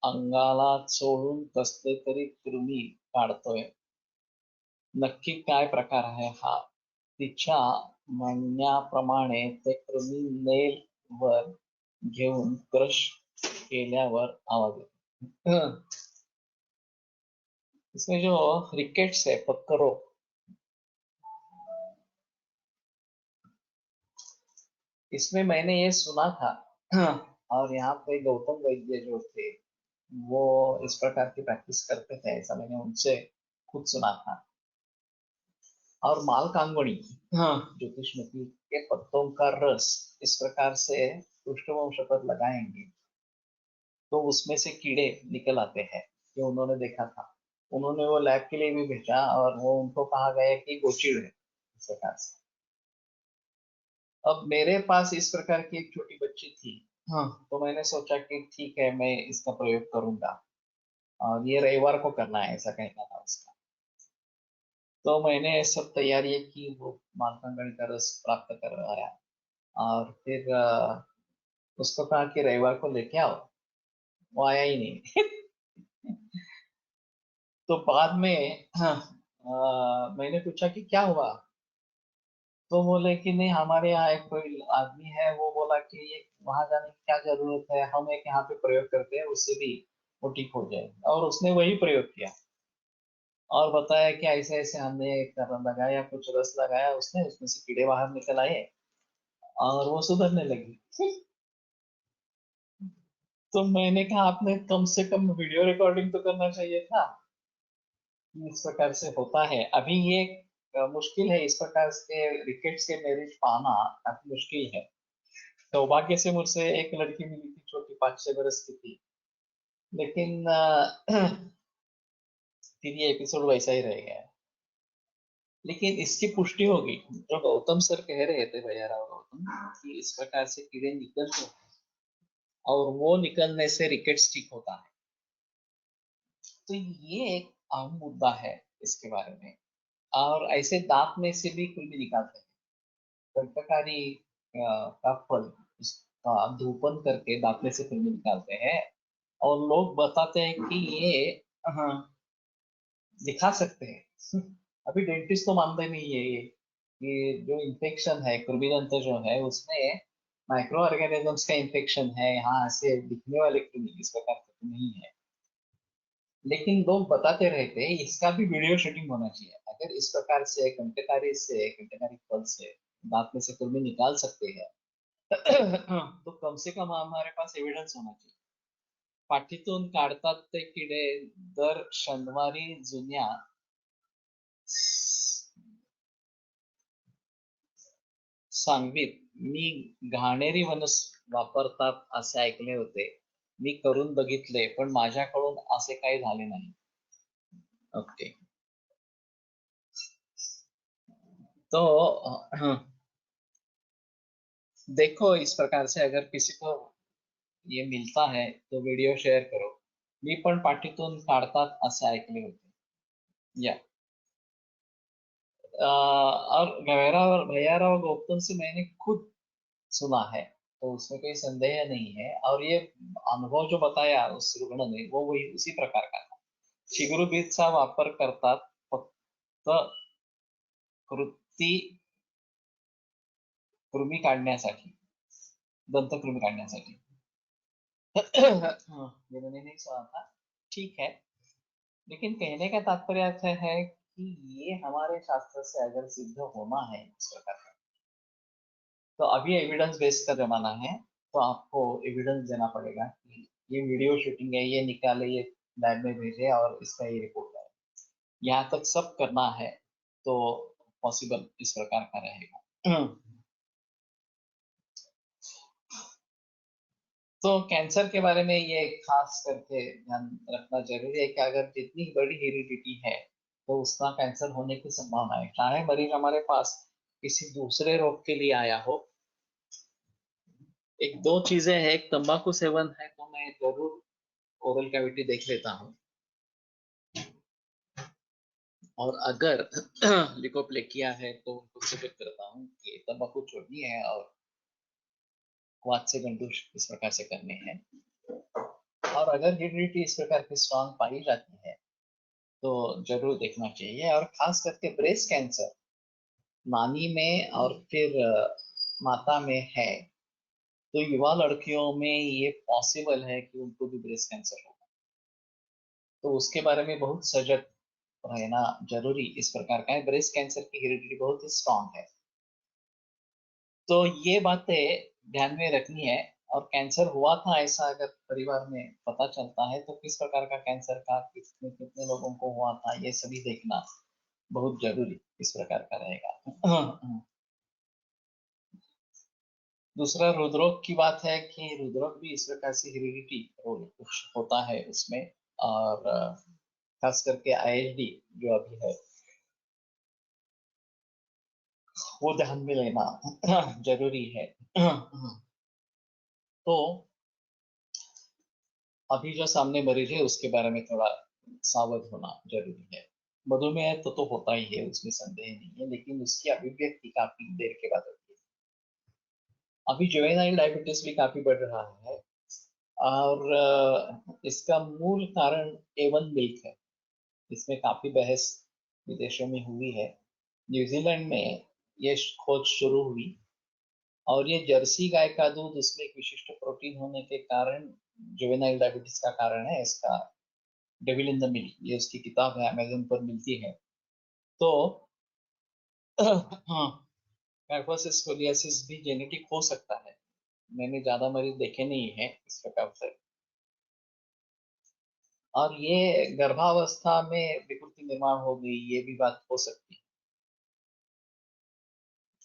अंगाला सोडून कसले तरी कृमी काढतोय, नक्की काय प्रकार आहे हा? तिच्या म्हणण्याप्रमाणे ते कृमी नेल वर घेऊन क्रश केल्यावर आवाज येतो. इसमें जो रिकेट्स है, पत्थरों, इसमें मैंने ये सुना था और यहाँ पे गौतम वैद्य जो थे वो इस प्रकार की प्रैक्टिस करते थे, ऐसा मैंने उनसे खुद सुना था। और माल कांगड़ी, हाँ, ज्योतिषमती के पत्तों का रस इस प्रकार से पृष्ठवंश पर लगाएंगे तो उसमें से कीड़े निकल आते हैं, ये उन्होंने देखा था। उन्होंने वो लैब के लिए भी भेजा और वो उनको कहा गया कि गोचिड़ है इस प्रकार से। अब मेरे पास इस प्रकार की एक छोटी बच्ची थी, हाँ, तो मैंने सोचा कि ठीक है, मैं इसका प्रयोग करूंगा और ये रविवार को करना है, ऐसा कहना था उसका। तो मैंने सब तैयारियां की, वो मालकंगड़ी का रस प्राप्त करवाया और फिर उसको कहा कि रविवार को लेके आओ, वो आया ही नहीं। तो बाद में, हाँ, मैंने पूछा कि क्या हुआ, तो बोले कि नहीं, हमारे यहाँ एक कोई आदमी है, वो बोला कि ये वहां जाने की क्या जरूरत है, हम एक यहाँ पे प्रयोग करते हैं, उससे भी वो ठीक हो जाए। और उसने वही प्रयोग किया और बताया कि ऐसे ऐसे हमने एक तरह लगाया, कुछ रस लगाया उसने, उसमें से कीड़े बाहर निकल आए और वो सुधरने लगी। तो मैंने कहा आपने कम से कम वीडियो रिकॉर्डिंग तो करना चाहिए था। इस प्रकार से होता है। अभी ये मुश्किल है, इस प्रकार के रिकेट्स के मैरिज पाना काफी मुश्किल है। सौभाग्य से मुझसे एक लड़की मिली थी, छोटी 5-6 बरस की थी, लेकिन फिर ये एपिसोड वैसा ही रह गया। लेकिन इसकी पुष्टि होगी जो गौतम सर कह रहे थे, भैया राव गौतम, कि इस प्रकार से कीड़े निकलते हैं और वो निकलने से रिकेट्स ठीक होता है। तो ये एक अहम मुद्दा है इसके बारे में। और ऐसे दांत में से भी कृमि निकालते हैं, दंतकारी का फल उसका धूपन करके दांत में से कृमि निकालते हैं। और लोग बताते हैं कि ये, हाँ, दिखा सकते हैं। अभी डेंटिस्ट तो मानते नहीं है ये जो इन्फेक्शन है, कृमिदंत जो है उसमें माइक्रो ऑर्गेनिजम्स का इन्फेक्शन है, यहाँ से दिखने वाले कृमि इस प्रकार के तो नहीं है। लेकिन लोग बताते रहते हैं इसका भी वीडियो शूटिंग होना चाहिए। अगर इस प्रकार से कंटेकारी फल से दांत में से कृमि निकाल सकते हैं तो कम से कम हमारे पास एविडेंस होना चाहिए। पाठीतून काढतात ते किडे दर शनिवारी जुन्या सांगवीत मी घाणेरी वनस वापरतात असे ऐकले होते। मी करून बघितले पण माझ्याकडून असे काही झाले नाही. ओके, तो देखो, इस प्रकार से अगर किसी को ये मिलता है तो वीडियो शेअर करो. मी पण पाठीतून काढतात असे ऐकले होते. या और भैयाराव गौतम से मैंने खुद सुना है, तो उसमें कोई संदेह नहीं है। और ये अनुभव जो बताया उस रुग्ण ने, वो वही उसी प्रकार का था. चिगुरबीजचा वापर करतात फक्त कृती कृमी काढण्यासाठी, दंतकृमी काढण्यासाठी. ये मैंने नहीं सुना था, ठीक है। लेकिन कहने का तात्पर्य ऐसा है कि ये हमारे शास्त्र से अगर सिद्ध होना है इस प्रकार का, तो अभी एविडेंस बेस्ड का जमाना है। तो आपको एविडेंस देना पड़ेगा कि ये वीडियो शूटिंग है, ये निकाले, ये लैब में भेजे और इसका ये रिपोर्ट है। यहाँ तक सब करना है तो पॉसिबल इस प्रकार का रहेगा। तो कैंसर के बारे में ये खास करके ध्यान रखना जरूरी है कि अगर जितनी बड़ी हेरिडिटी है तो उसका कैंसर होने की संभावना है। चाहे मरीज हमारे पास किसी दूसरे रोग के लिए आया हो, एक दो चीजें हैं, एक तंबाकू सेवन है तो मैं जरूर ओरल कैविटी देख लेता हूँ, और अगर लिकोप्लेकिया है तो उनको सजेस्ट करता हूँ कि तंबाकू छोड़नी है और वात से गंडूश इस प्रकार से करने हैं। और अगर हेरिडिटी इस प्रकार की स्ट्रांग पाई जाती है तो जरूर देखना चाहिए, और खास करके ब्रेस्ट कैंसर नानी में और फिर माता में है तो युवा लड़कियों में ये पॉसिबल है कि उनको भी ब्रेस्ट कैंसर होगा, तो उसके बारे में बहुत सजग रहना जरूरी इस प्रकार का है। ब्रेस्ट कैंसर की हेरिडिटी बहुत ही स्ट्रांग है, तो ये बातें ध्यान में रखनी है। और कैंसर हुआ था ऐसा अगर परिवार में पता चलता है तो किस प्रकार का कैंसर का, कितने कितने लोगों को हुआ था, ये सभी देखना बहुत जरूरी इस प्रकार का रहेगा। दूसरा हृदरोग की बात है कि हृदरोग भी इस प्रकार से हेरिडिटी कुछ होता है उसमें, और खास करके आईएलडी जो अभी है वो ध्यान में लेना जरूरी है। तो अभी जो सामने मरीज है उसके बारे में थोड़ा सावध होना जरूरी है। मधुमेह तो होता ही है, उसमें संदेह नहीं है, लेकिन उसकी अभिव्यक्ति काफी देर के बाद होती है। अभी जुवेनाइल डायबिटीज भी काफी बढ़ रहा है, और इसका मूल कारण A1 मिल्क है। इसमें काफी बहस विदेशों में हुई है। न्यूजीलैंड में ये खोज शुरू हुई, और ये जर्सी गाय का दूध उसमें एक विशिष्ट प्रोटीन होने के कारण जुवेनाइल डायबिटीज का कारण है। इसका डेविल इन द मिल्क, ये उसकी किताब है, अमेजन पर मिलती है। तो हाँ, कार्पोसिस फोलियासिस भी जेनेटिक हो सकता है। मैंने ज्यादा मरीज देखे नहीं है इस प्रकार से, और ये गर्भावस्था में विकृति निर्माण हो गई, ये भी बात हो सकती है।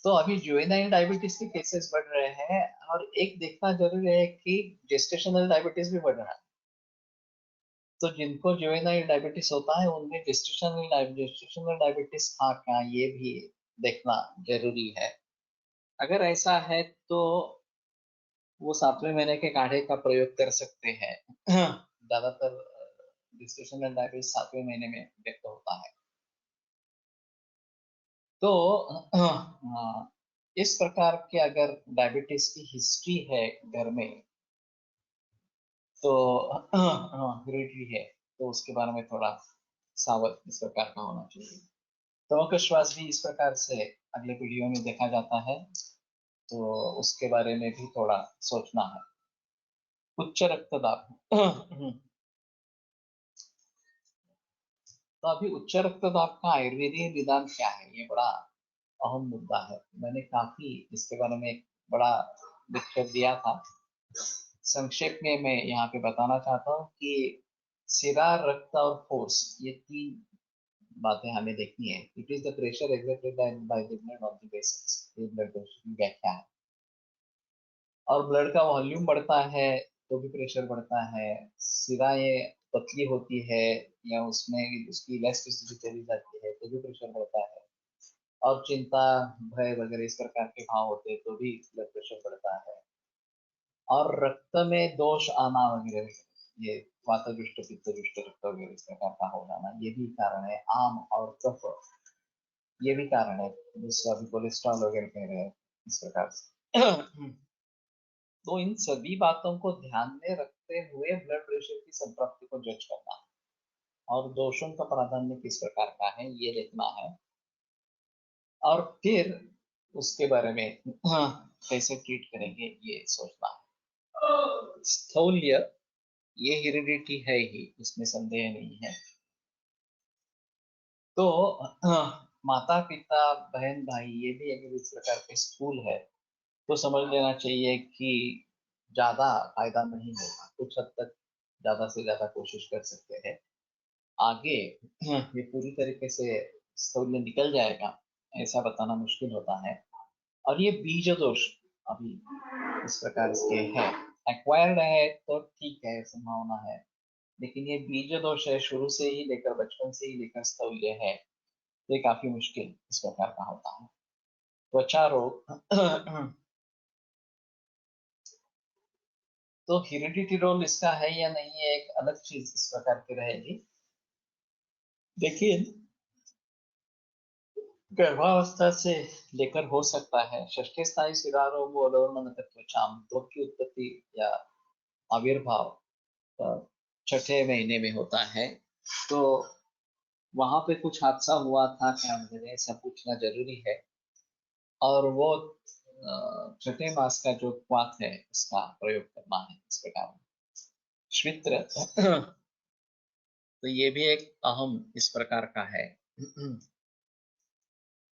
तो अभी जुवेनाइल डायबिटीज के केसेस बढ़ रहे हैं, और एक देखना जरूरी है कि जेस्टेशनल डायबिटीज भी बढ़ रहा है। तो जिनको जुवेनाइल डायबिटीज होता है उनमें जेस्टेशनल डायबिटीज था क्या, ये भी देखना जरूरी है। अगर ऐसा है तो वो 7वें महीने के काढ़े का प्रयोग कर सकते हैं। ज्यादातर जेस्टेशनल डायबिटीज 7वें महीने में व्यक्त होता है। तो इस प्रकार के अगर डायबिटीज की हिस्ट्री है घर में तो हेरिडिटी है, तो उसके बारे में थोड़ा सावध इस प्रकार का होना चाहिए। त्वक श्वास भी इस प्रकार से अगले पीढ़ियों में देखा जाता है, तो उसके बारे में भी थोड़ा सोचना है। उच्च रक्तदाब तो अभी उच्च रक्तदाब का आयुर्वेदीय निदान क्या है, ये बड़ा अहम मुद्दा है। मैंने काफी इसके बारे में एक बड़ा लिख दिया था। संक्षेप में मैं यहाँ पे बताना चाहता हूँ कि सिरा, रक्त और फोर्स, ये तीन बातें हमें देखनी है। It is the pressure exerted by the blood on the vessels, ये ब्लड प्रेशर की व्याख्या है। और ब्लड का वॉल्यूम बढ़ता है तो भी प्रेशर बढ़ता है। सिराएं पतली होती है या उसमें उसकी इलास्टिसिटी चली जाती है तो भी प्रेशर बढ़ता है। और चिंता, भय वगैरह इस प्रकार के भाव होते हैं तो भी ब्लड प्रेशर बढ़ता है। और रक्त में दोष आना वगैरह, ये वातजुष्ट पित्तजुष्ट रक्त वगैरह इस प्रकार का हो जाना, ये भी कारण है। आम और कफ, ये भी कारण है, जिसको अभी कोलेस्ट्रॉल वगैरह कह रहे हैं इस प्रकार से। तो इन सभी बातों को ध्यान में रखते हुए ब्लड प्रेशर की संतृप्ति को जज करना है, और दोषों का प्राधान्य किस प्रकार का है ये देखना है, और फिर उसके बारे में कैसे ट्रीट करेंगे ये सोचना है। स्थौल्य ये हेरिडिटी है ही, इसमें संदेह नहीं है। तो माता पिता बहन भाई ये भी अगर इस प्रकार के स्थूल है तो समझ लेना चाहिए कि ज्यादा फायदा नहीं होगा। कुछ हद तक ज्यादा से ज्यादा कोशिश कर सकते हैं। आगे ये पूरी तरीके से स्थूल निकल जाएगा ऐसा बताना मुश्किल होता है। और ये बीज दोष अभी इस प्रकार के है, एक्वायर्ड है तो ठीक है, संभावना है। लेकिन ये बीज दोष है, शुरू से ही लेकर बचपन से ही लेकर स्थूल्य है, तो ये काफी मुश्किल इस प्रकार का होता है। त्वचा रोग तो हेरिडिटी रोल इसका है या नहीं है, एक अलग चीज इस प्रकार की रहेगी। लेकिन गर्भावस्था से लेकर हो सकता है षष्ठी स्थायी शिरारोम त्वचाम त्वक की उत्पत्ति या आविर्भाव छठे महीने में होता है। तो वहां पे कुछ हादसा हुआ था क्या, मुझे ऐसा पूछना जरूरी है। और वो छठे मास का जो क्वाथ है उसका प्रयोग करना है इस प्रकार। श्वित्र तो ये भी एक अहम इस प्रकार का है।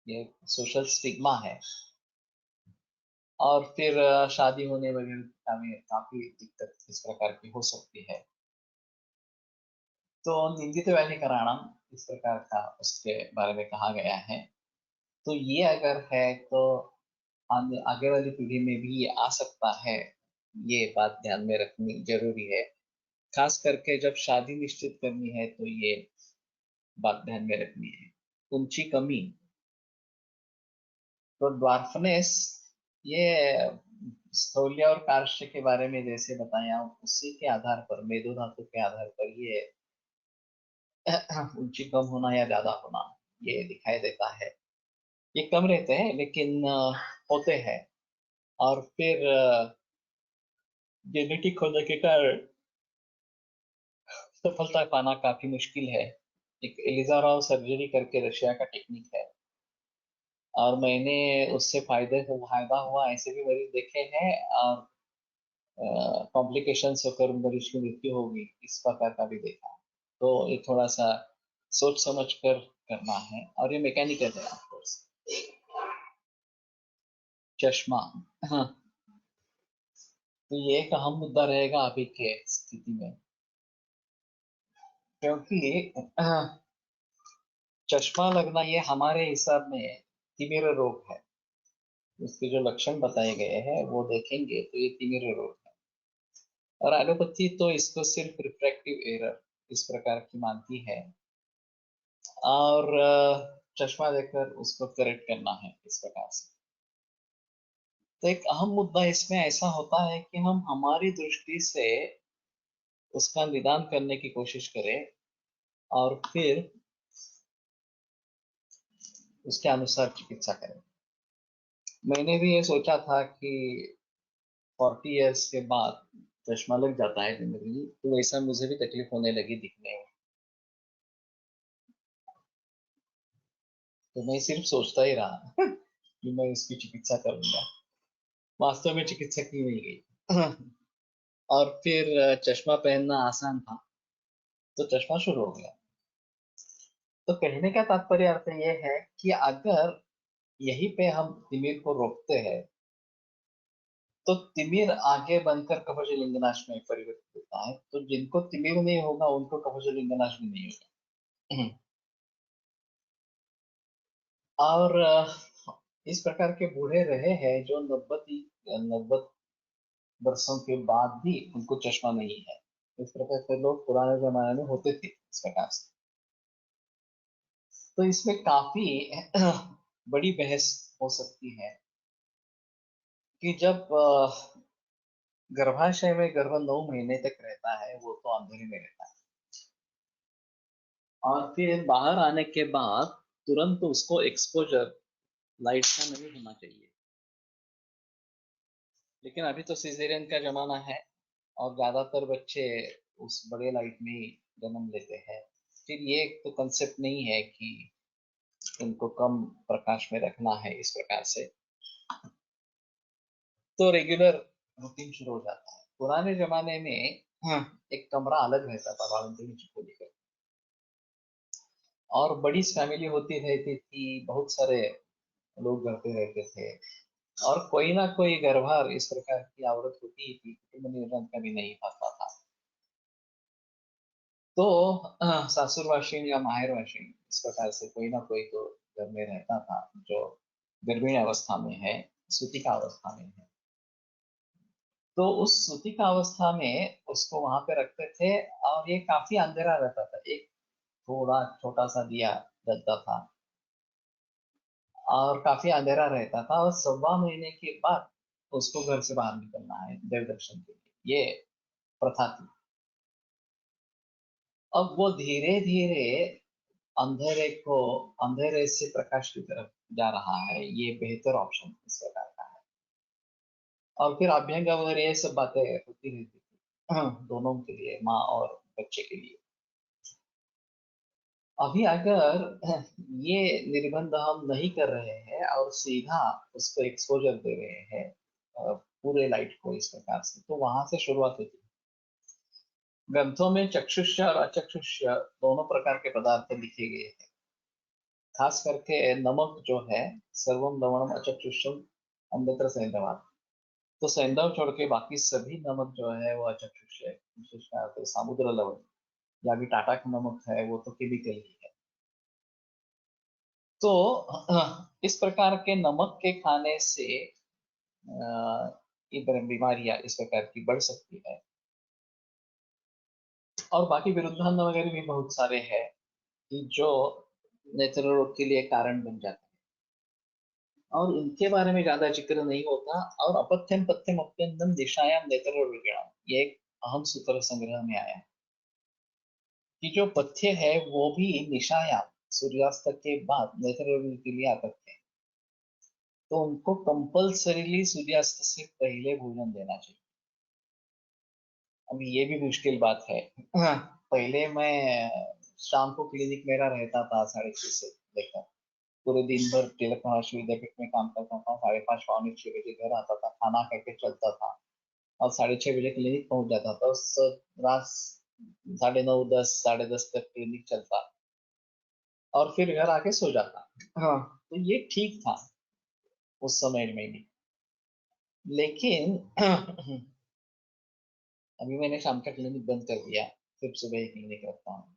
ये सोशल स्टिग्मा है। और फिर शादी होने वगैरह में काफी दिक्कत इस प्रकार की हो सकती है। तो निंदित वैली कराणम इस प्रकार का उसके बारे में कहा गया है। तो ये अगर है तो आगे वाली पीढ़ी में भी ये आ सकता है। ये बात ध्यान में रखनी जरूरी है। खास करके जब शादी निश्चित करनी है तो ये बात ध्यान में रखनी है। ऊंची कमी, तो ड्वार्फनेस, ये स्थौल्य और कार्ष्य के बारे में जैसे बताया उसी के आधार पर, मेदो धातु के आधार पर ये ऊंची कम होना या ज्यादा होना ये दिखाई देता है। ये कम रहते हैं लेकिन होते हैं। और फिर जेनेटिक होने के कारण सफलता पाना काफी मुश्किल है। एक एलिजा राव सर्जरी करके रशिया का टेक्निक है, और मैंने उससे फायदा हुआ ऐसे भी मरीज देखे हैं। और कॉम्प्लिकेशंस होकर मरीज की मृत्यु होगी इस प्रकार का भी देखा। तो ये थोड़ा सा सोच समझ कर करना है, और ये मैकेनिकल है ऑफ कोर्स। चश्मा, हाँ, तो ये एक अहम मुद्दा रहेगा अभी के स्थिति में, क्योंकि चश्मा लगना ये हमारे हिसाब में तिमिर रोग है। उसके जो लक्षण बताए गए हैं वो देखेंगे तो ये तिमिर रोग है। और एलोपैथी तो इसको सिर्फ रिफ्रैक्टिव एरर इस प्रकार की मानती है, और चश्मा देकर उसको करेक्ट करना है इस प्रकार से। तो एक अहम मुद्दा इसमें ऐसा होता है कि हम हमारी दृष्टि से उसका निदान करने की कोशिश करें, और फिर उसके अनुसार चिकित्सा करें। मैंने भी ये सोचा था कि 40 इयर्स के बाद चश्मा लग जाता है जनरली, तो वैसा मुझे भी तकलीफ होने लगी दिखने में। तो मैं सिर्फ सोचता ही रहा कि मैं इसकी चिकित्सा करूंगा। वास्तव में चिकित्सा की नहीं गई। और फिर चश्मा पहनना आसान था, तो चश्मा शुरू हो गया। तो कहने का तात्पर्य अर्थ ये है कि अगर यहीं पे हम तिमिर को रोकते हैं तो तिमिर आगे बनकर कवच लिंगनाश में परिवर्तित होता है। तो जिनको तिमिर नहीं होगा उनको कवच लिंगनाश भी नहीं होगा। और इस प्रकार के बूढ़े रहे हैं जो 90 वर्षों के बाद भी उनको चश्मा नहीं है। इस प्रकार के लोग पुराने जमाने में होते थे इस प्रकार से। तो इसमें काफी बड़ी बहस हो सकती है कि जब गर्भाशय में गर्भ 9 महीने तक रहता है वो तो अंधेरे में रहता है, और फिर बाहर आने के बाद तुरंत उसको एक्सपोजर लाइट का नहीं होना चाहिए। लेकिन अभी तो सिजेरियन का जमाना है, और ज्यादातर बच्चे उस बड़े लाइट में ही जन्म लेते हैं। फिर ये तो कंसेप्ट नहीं है कि उनको कम प्रकाश में रखना है इस प्रकार से। तो रेगुलर रूटीन शुरू हो जाता है। पुराने जमाने में एक कमरा अलग रहता था बालंतनी को लेकर, और बड़ी फैमिली होती रहती थी, बहुत सारे लोग घर पे रहते थे, और कोई ना कोई गर्भार इस प्रकार की औरत होती ही थी, कुटुंब नियोजन कभी नहीं पाता था। तो सासुरवासी या माहिरवासी इस प्रकार से कोई ना कोई तो घर में रहता था जो गर्भिणी अवस्था में है, सूतिका अवस्था में है। तो उस सूतिका अवस्था में उसको वहां पे रखते थे, और ये काफी अंधेरा रहता था। एक थोड़ा छोटा सा दिया जलता था, और काफी अंधेरा रहता था। और 1.25 महीने के बाद उसको घर से बाहर निकलना है देव दर्शन के लिए। ये प्रथा थी। अब वो धीरे धीरे अंधेरे से प्रकाश की तरफ जा रहा है, ये बेहतर ऑप्शन इस प्रकार का है। और फिर अभ्यंग वगैरह ये सब बातें होती रहती थी दोनों के लिए, माँ और बच्चे के लिए। अभी अगर ये निर्बंध हम नहीं कर रहे हैं और सीधा उसको एक्सपोजर दे रहे हैं पूरे लाइट को इस प्रकार से, तो वहां से शुरुआत होती है। ग्रंथों में चक्षुष्य और अचक्षुष्य दोनों प्रकार के पदार्थ लिखे गए हैं। खास करके नमक जो है, सर्वम लवणम अचक्षुष्यम अन्यत्र सैंधव, तो सैंधव छोड़ के बाकी सभी नमक जो है वो अचक्षुष्य है। विशेषकर समुद्र लवण या भी टाटा का नमक है वो तो केमिकल ही है। तो इस प्रकार के नमक के खाने से ये बीमारियां इस प्रकार की बढ़ सकती है। और बाकी विरुद्धांग वगैरह भी बहुत सारे हैं कि जो नेत्र रोग के लिए कारण बन जाते हैं, और इनके बारे में ज्यादा जिक्र नहीं होता। और अपथ्यम पथ्यम अप्यंतम दिशायाम नेत्र रोगिणाम, ये एक अहम सूत्र संग्रह में आया कि जो पथ्य है वो भी निशायाम, सूर्यास्त के बाद नेत्र रोगी के लिए आपत्ति है। तो उनको कंपल्सरीली सूर्यास्त से पहले भोजन देना चाहिए। अभी ये भी मुश्किल बात है। हाँ, पहले मैं शाम को क्लिनिक मेरा रहता था 6:30 से लेकर, पूरे दिन भर तिलक महर्षि विद्यापीठ में काम करता था। 5:30 6 बजे घर आता था, खाना करके चलता था और 6:30 बजे क्लिनिक पहुंच जाता था। उस रात 9:30 10 10:30 तक क्लिनिक चलता और फिर घर आके सो जाता। हाँ, तो ये ठीक था उस समय में भी। लेकिन अभी मैंने शाम का क्लिनिक बंद कर दिया, सिर्फ सुबह ही क्लिनिक रखता हूँ।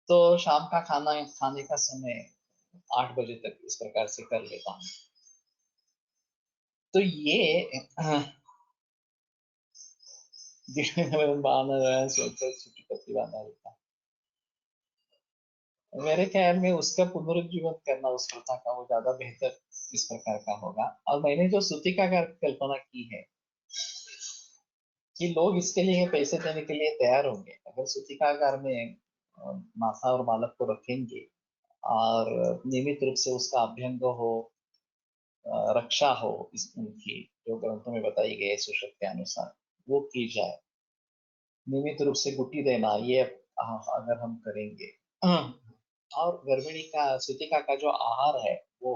तो शाम का खाना खाने का समय 8 बजे तक इस प्रकार से कर लेता हूँ। तो ये छुट्टी बांधा रहता है। मेरे ख्याल में उसका पुनरुज्जीवन करना उस प्रथा का वो ज्यादा बेहतर इस प्रकार का होगा। और मैंने जो सूतिका का कल्पना की है कि लोग इसके लिए पैसे देने के लिए तैयार होंगे अगर सूतिकागार में माता और बालक को रखेंगे और नियमित रूप से उसका अभ्यंग हो, रक्षा हो इस उनकी जो ग्रंथों में बताई गई है सुश्रुत के अनुसार, वो की जाए। नियमित रूप से गुटी देना, ये अगर हम करेंगे और गर्भिणी का सूतिका का जो आहार है वो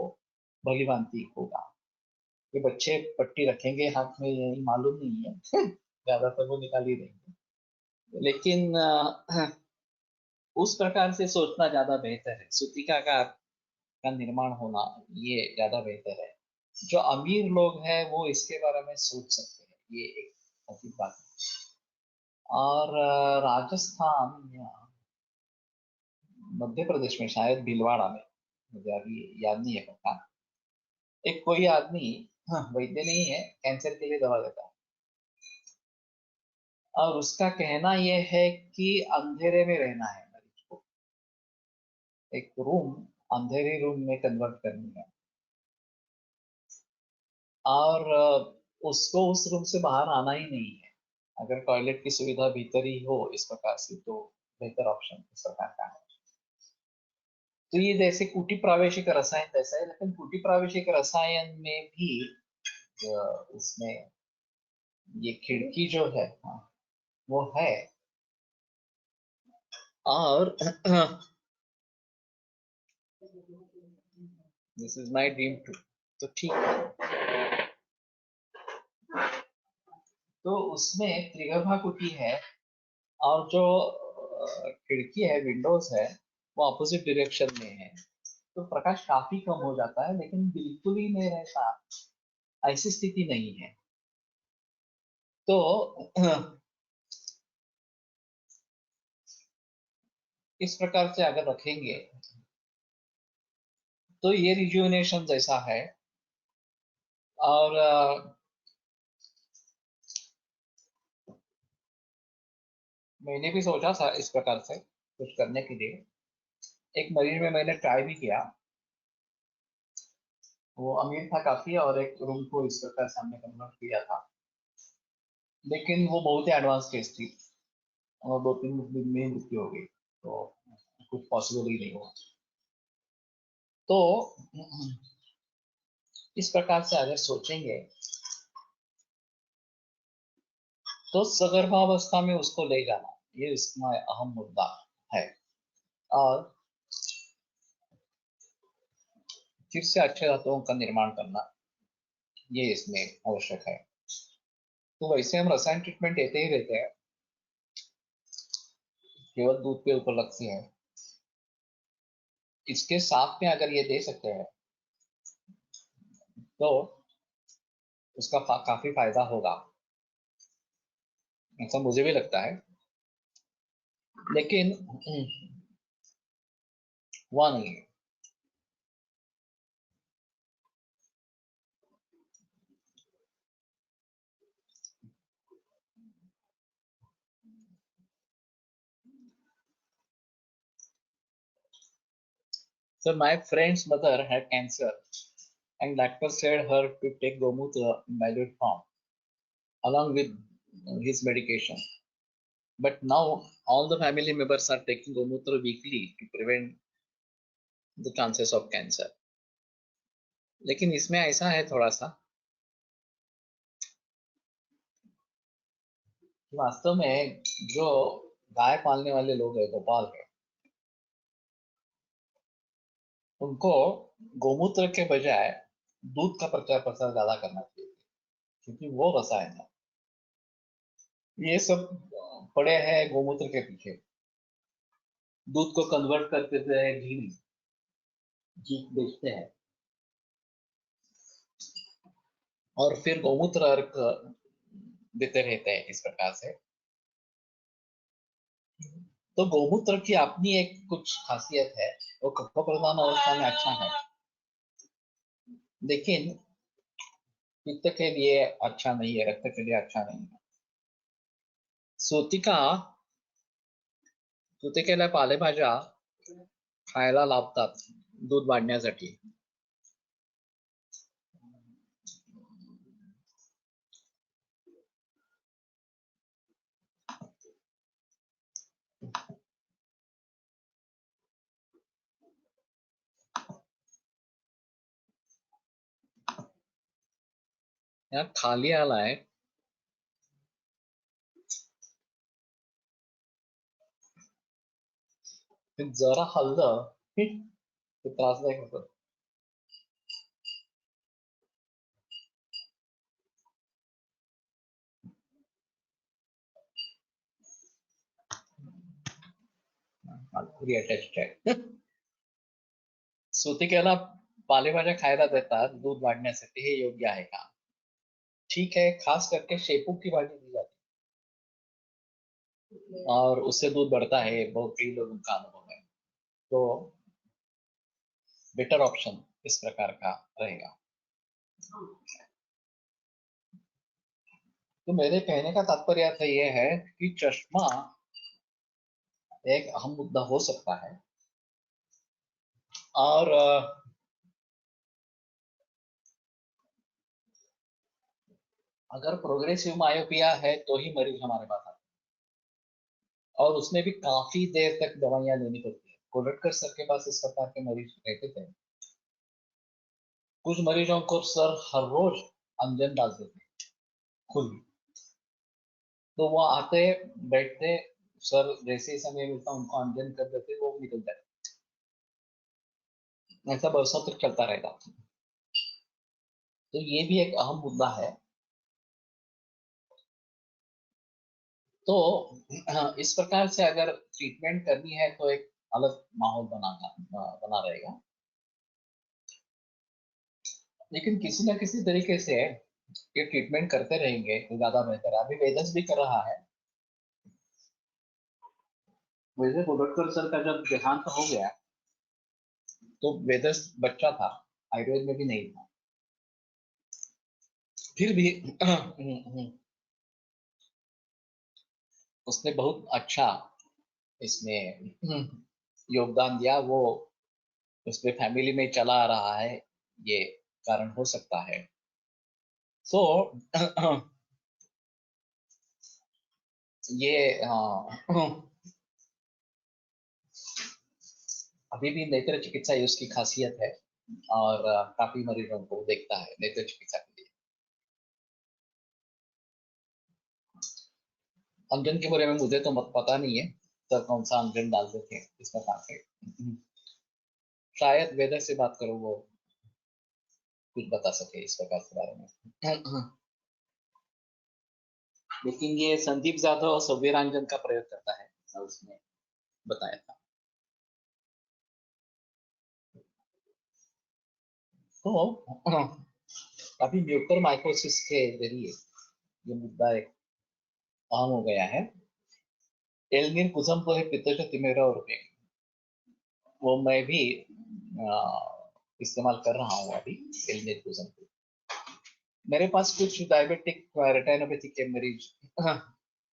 भली भांति होगा। ये बच्चे पट्टी रखेंगे हाथ में, यही मालूम नहीं है ज्यादातर वो निकाल ही देंगे। लेकिन उस प्रकार से सोचना ज्यादा बेहतर है। सूतिका का निर्माण होना ये ज्यादा बेहतर है। जो अमीर लोग हैं वो इसके बारे में सोच सकते हैं, ये एक अजीब बात है। और राजस्थान या मध्य प्रदेश में शायद भीलवाड़ा में, मुझे अभी याद नहीं है पक्का, एक कोई आदमी, हाँ, वैद्य नहीं है, कैंसर के लिए दवा देता है। और उसका कहना यह है कि अंधेरे में रहना है मरीज को, एक रूम अंधेरे रूम में कन्वर्ट करनी है और उसको उस रूम से बाहर आना ही नहीं है। अगर टॉयलेट की सुविधा भीतर ही हो इस प्रकार से तो बेहतर ऑप्शन इस प्रकार का है। तो ये जैसे कूटी प्रावेशिक रसायन जैसा है, लेकिन कूटी प्रावेशिक रसायन में भी उसमें ये खिड़की जो है, हाँ, वो है। और this is my dream too, तो ठीक है। तो उसमें त्रिगर्भा कुटी है और जो खिड़की है, विंडोज है, वो अपोजिट डायरेक्शन में है। तो प्रकाश काफी कम हो जाता है, लेकिन बिल्कुल ही नहीं रहता ऐसी स्थिति नहीं है। तो इस प्रकार से अगर रखेंगे तो ये रिजुविनेशन जैसा है। और मैंने भी सोचा था इस प्रकार से कुछ करने के लिए। एक मरीज में मैंने ट्राई भी किया, वो अमीर था काफी और एक रूम को इस प्रकार से हमने कन्वर्ट किया था। लेकिन वो बहुत ही एडवांस केस थी और 2-3 दिन में ही मृत्यु हो गई, तो कुछ पॉसिबल ही नहीं हुआ। तो इस प्रकार से अगर सोचेंगे तो सगर्भावस्था में उसको ले जाना, ये इसमें अहम मुद्दा है। और फिर से अच्छे धातुओं का निर्माण करना, ये इसमें आवश्यक है। तो वैसे हम रसायन ट्रीटमेंट देते ही रहते हैं, केवल दूध के ऊपर लक्ष्य है। इसके साथ में अगर ये दे सकते हैं तो उसका काफी फायदा होगा, ऐसा मुझे भी लगता है। लेकिन हुआ नहीं है। So my friend's mother had cancer and doctor said her to take Gomutra in diluted form along with his medication. But now all the family members are taking Gomutra weekly to prevent the chances of cancer. लेकिन इसमें ऐसा है थोड़ा सा, वास्तव में जो गाय पालने वाले लोग हैं, गोपाल है, उनको गोमूत्र के बजाय दूध का प्रचार प्रसार ज्यादा करना चाहिए, क्योंकि वो रसायन है। ये सब पड़े हैं गोमूत्र के पीछे, दूध को कन्वर्ट करते थे घी में, घी बेचते हैं और फिर गोमूत्र अर्क देते रहते हैं इस प्रकार से। तो गोमूत्र की अपनी एक कुछ खासियत है, वो कफ प्रधान अवस्था में अच्छा है, लेकिन पित्त के लिए अच्छा नहीं है, रक्त के लिए अच्छा नहीं है। सूतिका सुतिकेला पालेभाज्या खायला लाभतात दूध वाढण्यासाठी। यार खाली आलाय, जरा हल्लं की त्रासदायक होतं। पूरी अटॅच्ड आहे। सुतिकेला पालेभाज्या खायला देतात दूध वाढण्यासाठी, हे योग्य आहे का? ठीक है, खास करके शेपू की भाजी दी जाती है और उससे दूध बढ़ता है, बहुत कई लोगों का अनुभव है। तो बेटर ऑप्शन इस प्रकार का रहेगा। तो मेरे कहने का तात्पर्य तो ये है कि चश्मा एक अहम मुद्दा हो सकता है, और अगर प्रोग्रेसिव मायोपिया है तो ही मरीज हमारे पास आता है, और उसमें भी काफी देर तक दवाइयां लेनी पड़ती है। कोलटकर सर के पास इस प्रकार के मरीज रहते थे। कुछ मरीजों को सर हर रोज अंजन डालते थे खुद ही, तो वो आते बैठते, सर जैसे ही समय मिलता उनको अंजन कर देते, वो निकल जाते। ऐसा बरसों तक चलता रहेगा। तो ये भी एक अहम मुद्दा है। तो इस प्रकार से अगर ट्रीटमेंट करनी है तो एक अलग माहौल बना रहेगा, लेकिन किसी ना किसी तरीके से ये ट्रीटमेंट करते रहेंगे तो ज्यादा बेहतर है। अभी वेदस भी कर रहा है। वैसे गोलटकर सर का जब देहांत हो गया तो वेदस बच्चा था, आयुर्वेद में भी नहीं था, फिर भी उसने बहुत अच्छा इसमें योगदान दिया। वो उसमें फैमिली में चला आ रहा है, ये कारण हो सकता है। सो ये अभी भी नेत्र चिकित्सा ही उसकी खासियत है, और काफी मरीजों को देखता है नेत्र चिकित्सा के लिए। अंजन के बारे में मुझे तो मत पता नहीं है, सर कौन सा अंजन डालते थे इसमें खाते। शायद वेदर से बात करो, वो कुछ बता सके इस प्रकार के बारे में। लेकिन ये संदीप जाधव सौवीरांजन का प्रयोग करता है, ऐसा उसने बताया था। तो अभी म्यूकर माइकोसिस के जरिए ये मुद्दा एक आम हो गया है। एलनीर कुसुम है पित्तश तिमेरा और वो मैं भी इस्तेमाल कर रहा हूँ अभी एलनीर कुसुम। मेरे पास कुछ डायबिटिक रेटिनोपैथी के मरीज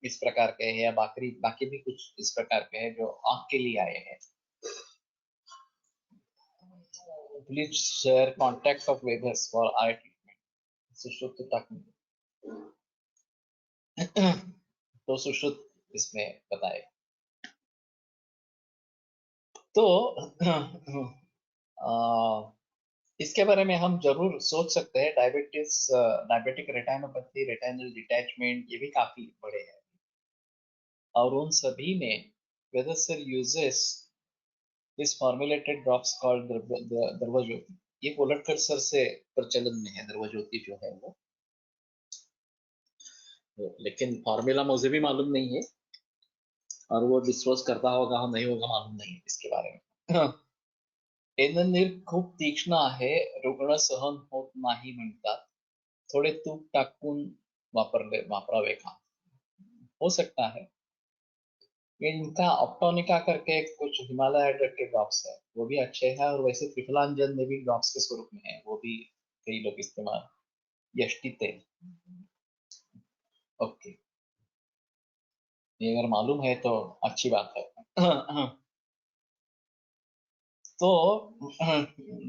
इस प्रकार के हैं, या बाकी बाकी भी कुछ इस प्रकार के हैं जो आंख के लिए आए हैं। Please share contact of वेदर्स for eye treatment. Sushrut तक तो सुश्रुत इसमें बताए। तो इसके बारे में हम जरूर सोच सकते हैं। डायबिटिक रेटिनोपैथी, रेटिनल डिटैचमेंट, ये भी काफी बड़े हैं, और उन सभी में whether sir uses this formulated drops called द्रवज्योति। ये पोलटकर सर से प्रचलन में है द्रवज्योति जो है वो, लेकिन फॉर्मूला मुझे भी मालूम नहीं है, और वो डिस्क्लोज करता होगा नहीं होगा मालूम नहीं है इसके बारे में। एननीर खूप तीक्ष्ण आहे, रुग्ण सहन होत नाही म्हणतात, थोडे तूप टाकून वापरावे का। हो सकता है। ये इनका ऑप्टोनिका करके कुछ हिमालय ड्रग के ड्रॉप्स है, वो भी अच्छे हैं, और वैसे त्रिफलांजन में भी ड्रॉप्स के स्वरूप में है, वो भी कई लोग इस्तेमाल। यष्टि तेल, ओके, ये अगर मालूम है तो अच्छी बात है। तो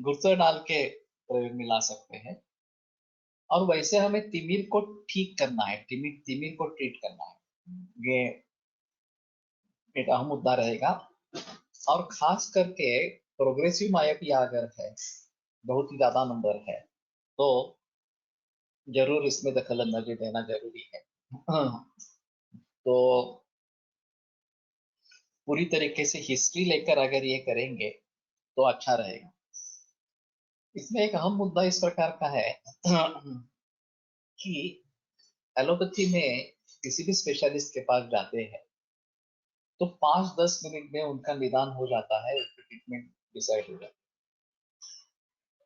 गुर्दा डाल के प्रयोग में ला सकते हैं। और वैसे हमें तिमिर को ठीक करना है, तिमिर तिमिर को ट्रीट करना है, ये एक अहम मुद्दा रहेगा। और खास करके प्रोग्रेसिव मायोपिया अगर है, बहुत ही ज्यादा नंबर है, तो जरूर इसमें दखल अंदाजी देना जरूरी है। तो पूरी तरीके से हिस्ट्री लेकर अगर ये करेंगे तो अच्छा रहेगा। इसमें एक अहम मुद्दा इस प्रकार का है कि एलोपैथी में किसी भी स्पेशलिस्ट के पास जाते हैं तो 5-10 मिनट में उनका निदान हो जाता है, उसकी ट्रीटमेंट डिसाइड हो जाती है।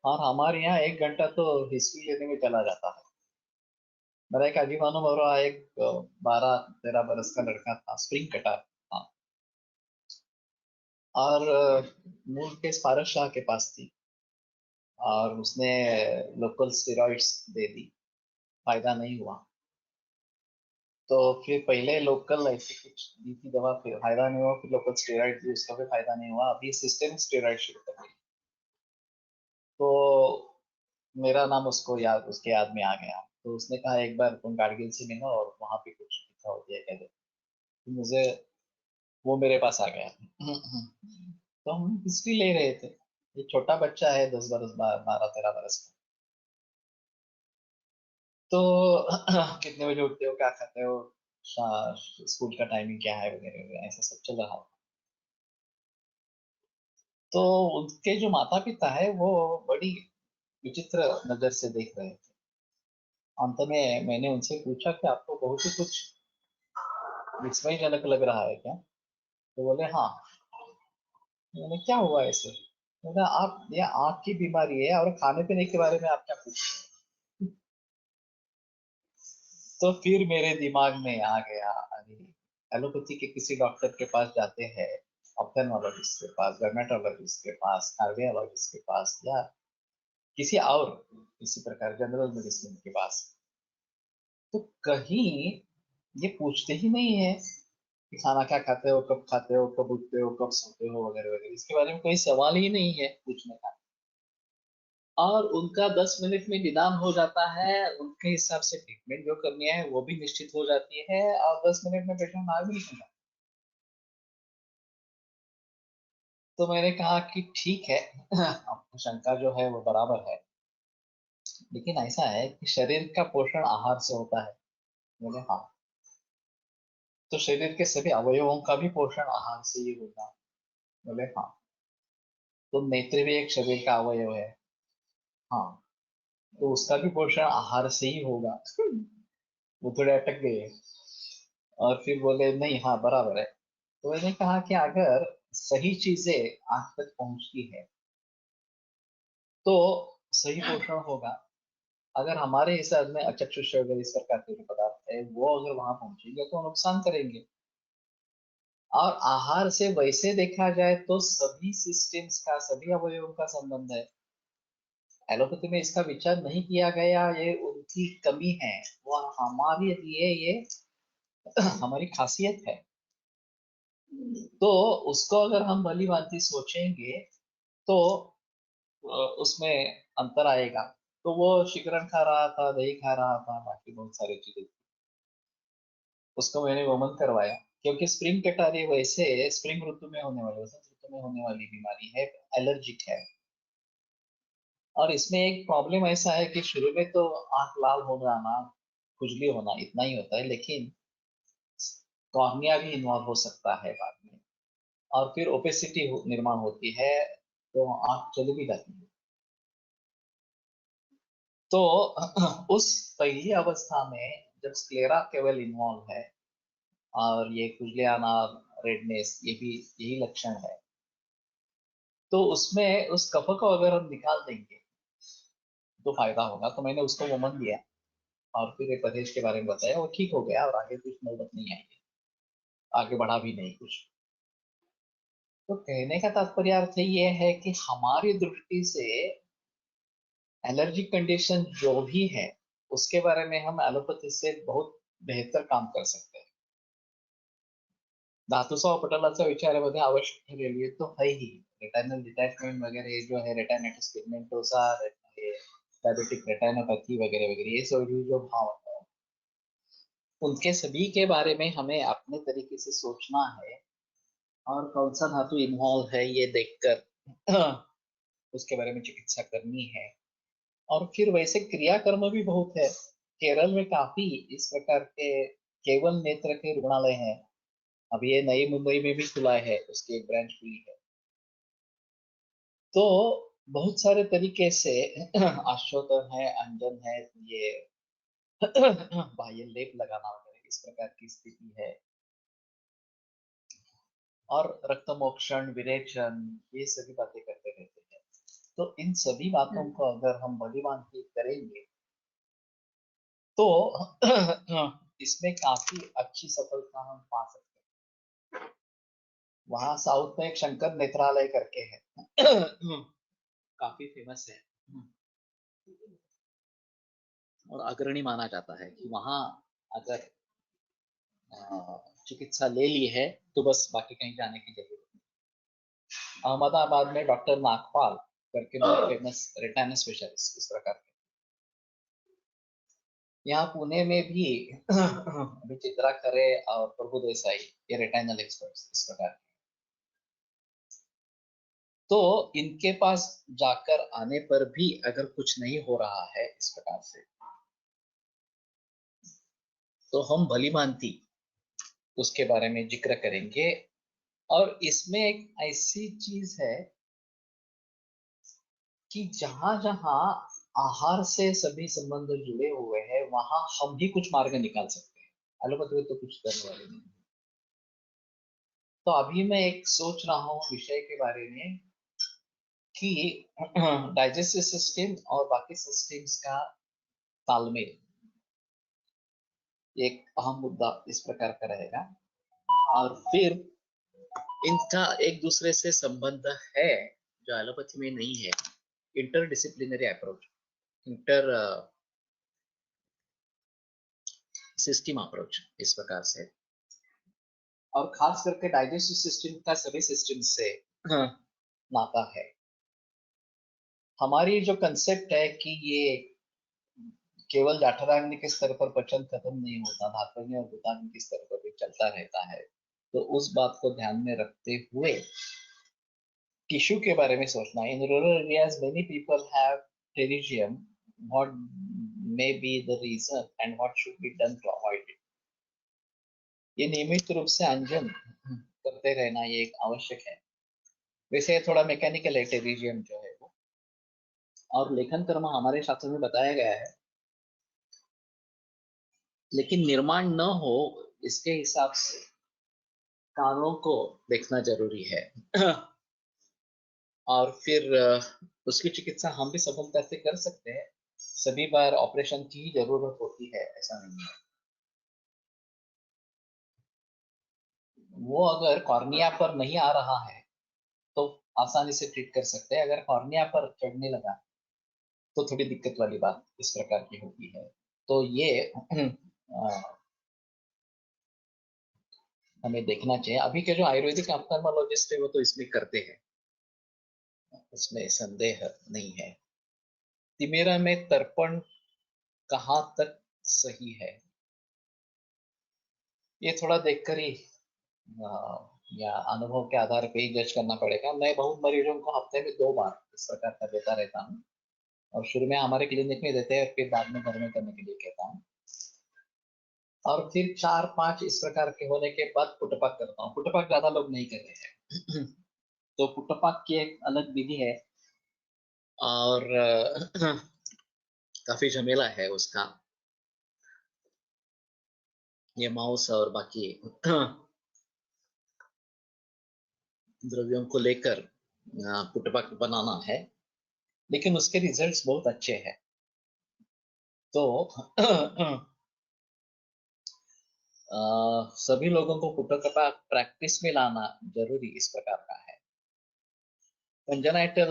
और हमारे यहाँ 1 घंटा तो हिस्ट्री लेने में चला जाता है। मेरा एक अजीवानुमोरा एक 12-13 बरस का लड़का था, स्प्रिंग कटा था, और मूल केस पारस शाह के पास थी, और उसने लोकल स्टेरॉइड्स दे दी, फायदा नहीं हुआ। तो फिर पहले लोकल ऐसी कुछ दी थी दवा, फिर फायदा नहीं हुआ, फिर लोकल स्टेरॉइड दी, उसका भी फायदा नहीं हुआ, अभी सिस्टेमिक स्टेरॉइड शुरू कर दी। तो मेरा नाम उसके याद में आ गया, तो उसने कहा एक बार तुम गाडगिल से मिलो और वहां पे कुछ लिखा होती है कह दे। तो मुझे वो मेरे पास आ गया। तो हम हिस्ट्री ले रहे थे, ये छोटा बच्चा है, 10 बरस 12-13 बरस का। तो कितने बजे उठते हो, क्या खाते हो, स्कूल का टाइमिंग क्या है, वगैरह वगैरह ऐसा सब चल रहा हो। तो उनके जो माता पिता है वो बड़ी विचित्र नजर से देख रहे थे। अंत में मैंने उनसे पूछा कि आपको बहुत ही कुछ विस्मयजनक लग रहा है क्या। तो बोले हाँ। मैंने क्या हुआ ऐसे। बोला आप, ये आँख की बीमारी है और खाने पीने के बारे में आप क्या पूछ रहे हैं? तो फिर मेरे दिमाग में आ गया, अरे एलोपैथी के किसी डॉक्टर के पास जाते हैं, ऑप्थेल्मोलॉजिस्ट के पास, डर्मेटोलॉजिस्ट के पास, कार्डियोलॉजिस्ट के पास, या किसी और किसी प्रकार जनरल मेडिसिन के पास, तो कहीं ये पूछते ही नहीं है कि खाना क्या खाते हो, कब खाते हो, कब उठते हो, कब सोते हो, वगैरह वगैरह, इसके बारे में कोई सवाल ही नहीं है पूछने का। और उनका 10 मिनट में निदान हो जाता है, उनके हिसाब से ट्रीटमेंट जो करनी है वो भी निश्चित हो जाती है, और 10 मिनट में पेशेंट आगे निकल जाता है। तो मैंने कहा कि ठीक है, आपकी शंका जो है वो बराबर है, लेकिन ऐसा है कि शरीर का पोषण आहार से होता है। बोले हाँ, तो शरीर के सभी अवयवों का भी पोषण आहार से ही होगा। बोले हाँ, तो नेत्र भी एक शरीर का अवयव है। हाँ, तो उसका भी पोषण आहार से ही होगा। वो थोड़े अटक गए, और फिर बोले नहीं, हाँ बराबर है। तो मैंने कहा कि अगर सही चीजें आंख तक पहुंचती है तो सही पोषण होगा। अगर हमारे हिसाब में अचक्षुष वगैरह इस प्रकार के जो पदार्थ है वो अगर वहां पहुंचेंगे तो नुकसान करेंगे। और आहार से वैसे देखा जाए तो सभी सिस्टम्स का, सभी अवयवों का संबंध है। एलोपैथी में इसका विचार नहीं किया गया, ये उनकी कमी है। वो हमारे लिए ये हमारी खासियत है। तो उसको अगर हम भली भांति सोचेंगे तो उसमें अंतर आएगा। तो वो शिकरण खा रहा था, दही खा रहा था, बाकी बहुत सारी चीजें, उसको मैंने वमन करवाया। क्योंकि स्प्रिंग कटारी वैसे स्प्रिंग ऋतु में होने वाली, वसंत ऋतु में होने वाली बीमारी है, एलर्जिक है। और इसमें एक प्रॉब्लम ऐसा है कि शुरू में तो आंख लाल हो जाना, खुजली होना इतना ही होता है, लेकिन कॉर्निया भी इन्वॉल्व हो सकता है बाद में, और फिर ओपेसिटी निर्माण होती है, तो आंख चली भी जाती है। तो उस पहली अवस्था में जब स्क्लेरा केवल इन्वॉल्व है और ये खुजली आना, रेडनेस, ये भी यही लक्षण है, तो उसमें उस कफ को अगर हम निकाल देंगे तो फायदा होगा। तो मैंने उसको वमन दिया और फिर एक परहेज के बारे में बताया, वो ठीक हो गया और आगे कुछ नौबत नहीं आई है, आगे बढ़ा भी नहीं कुछ। तो कहने का तात्पर्य अर्थ ये है कि हमारी दृष्टि से एलर्जी कंडीशन जो भी है उसके बारे में हम एलोपैथी से बहुत बेहतर काम कर सकते हैं। धातूचा व पटलाचा विचारामध्ये आवश्यक ठरलेली तो है ही, रेटाइनल डिटैचमेंट वगैरह जो है, रेटाइनाइटिस पिगमेंटोसा, डायबिटिक रेटाइनोपैथी वगैरह वगैरह, ये सभी जो भाव है उनके सभी के बारे में हमें अपने तरीके से सोचना है, और कौन सा धातु इन्वॉल्व है ये देखकर उसके बारे में चिकित्सा करनी है। और फिर वैसे क्रियाकर्म भी बहुत है। केरल में काफी इस प्रकार के केवल नेत्र के रुग्णालय हैं। अब ये नई मुंबई में भी खुला है, उसकी एक ब्रांच खुली है। तो बहुत सारे तरीके से आशोधन है, अंजन है, ये बाह्य लेप लगाना वगैरह इस प्रकार की स्थिति है, और रक्त मोक्षण, विरेचन, ये सभी बातें करते रहते हैं। तो इन सभी बातों को अगर हम बलिवान करेंगे तो इसमें काफी अच्छी सफलता हम पा सकते हैं। वहां साउथ में एक शंकर नेत्रालय करके है, काफी फेमस है, और अग्रणी माना जाता है कि वहां अगर चिकित्सा ले ली है तो बस बाकी कहीं जाने की जरूरत नहीं। अहमदाबाद में डॉक्टर नागपाल करके बहुत फेमस रेटाइना स्पेशलिस्ट इस प्रकार के। यहाँ पुणे में भी अभी चित्रा खरे और प्रभु देसाई, ये रेटाइनल एक्सपर्ट्स इस प्रकार के। तो इनके पास जाकर आने पर भी अगर कुछ नहीं हो रहा है इस प्रकार से, तो हम भली भांति उसके बारे में जिक्र करेंगे। और इसमें एक ऐसी चीज है कि जहां जहां आहार से सभी संबंध जुड़े हुए हैं वहां हम भी कुछ मार्ग निकाल सकते हैं। एलोपैथी में तो कुछ करने वाले नहीं। तो अभी मैं एक सोच रहा हूँ विषय के बारे में कि डाइजेस्टिव सिस्टम और बाकी सिस्टम्स का तालमेल एक अहम मुद्दा इस प्रकार का रहेगा। और फिर इनका एक दूसरे से संबंध है जो एलोपैथी में नहीं है, interdisciplinary approach, inter system approach इस प्रकार से। और खास करके डाइजेस्टिव सिस्टम का सभी सिस्टम से नाता है। हमारी जो कंसेप्ट है कि ये केवल जाठराग्नि के स्तर पर पचन खत्म नहीं होता, धात्वग्नि और भूताग्नि के स्तर पर भी चलता रहता है, तो उस बात को ध्यान में रखते हुए टिश्यू के बारे में सोचना। In rural areas many people have pterygium, what may be the reason and what should be done to avoid it. ये नियमित रूप से अंजन करते रहना ये एक आवश्यक है। वैसे थोड़ा मैकेनिकल है टेरिजियम जो है वो, और लेखन कर्म हमारे शास्त्र में बताया गया है, लेकिन निर्माण न हो इसके हिसाब से कारणों को देखना जरूरी है। और फिर उसकी चिकित्सा हम भी सफलता से कर सकते हैं। सभी बार ऑपरेशन की ही जरूरत होती है ऐसा नहीं है। वो अगर कॉर्निया पर नहीं आ रहा है तो आसानी से ट्रीट कर सकते हैं। अगर कॉर्निया पर चढ़ने लगा तो थोड़ी दिक्कत वाली बात इस प्रकार की होती है। तो ये हमें देखना चाहिए। अभी के जो आयुर्वेदिक ऑप्थेल्मोलॉजिस्ट है वो तो इसमें करते हैं, उसमें संदेह नहीं है। तिमिरा में तर्पण कहाँ तक सही है, ये थोड़ा देखकर ही या अनुभव के आधार पे ही जज करना पड़ेगा। मैं बहुत मरीजों को हफ्ते में 2 बार इस प्रकार का देता रहता हूँ, और शुरू में हमारे क्लिनिक में देते हैं, फिर बाद में घर में करने के लिए कहता हूँ, और फिर 4-5 इस प्रकार के होने के बाद पुटपाक करता हूँ। पुटपाक ज्यादा लोग नहीं कर रहे हैं। तो पुटपाक की एक अलग विधि है, और काफी झमेला है उसका, ये माउस और बाकी द्रव्यों को लेकर पुटपाक बनाना है, लेकिन उसके रिजल्ट्स बहुत अच्छे हैं। तो सभी लोगों को पुटपाक प्रैक्टिस में लाना जरूरी इस प्रकार का है। कंजनायटल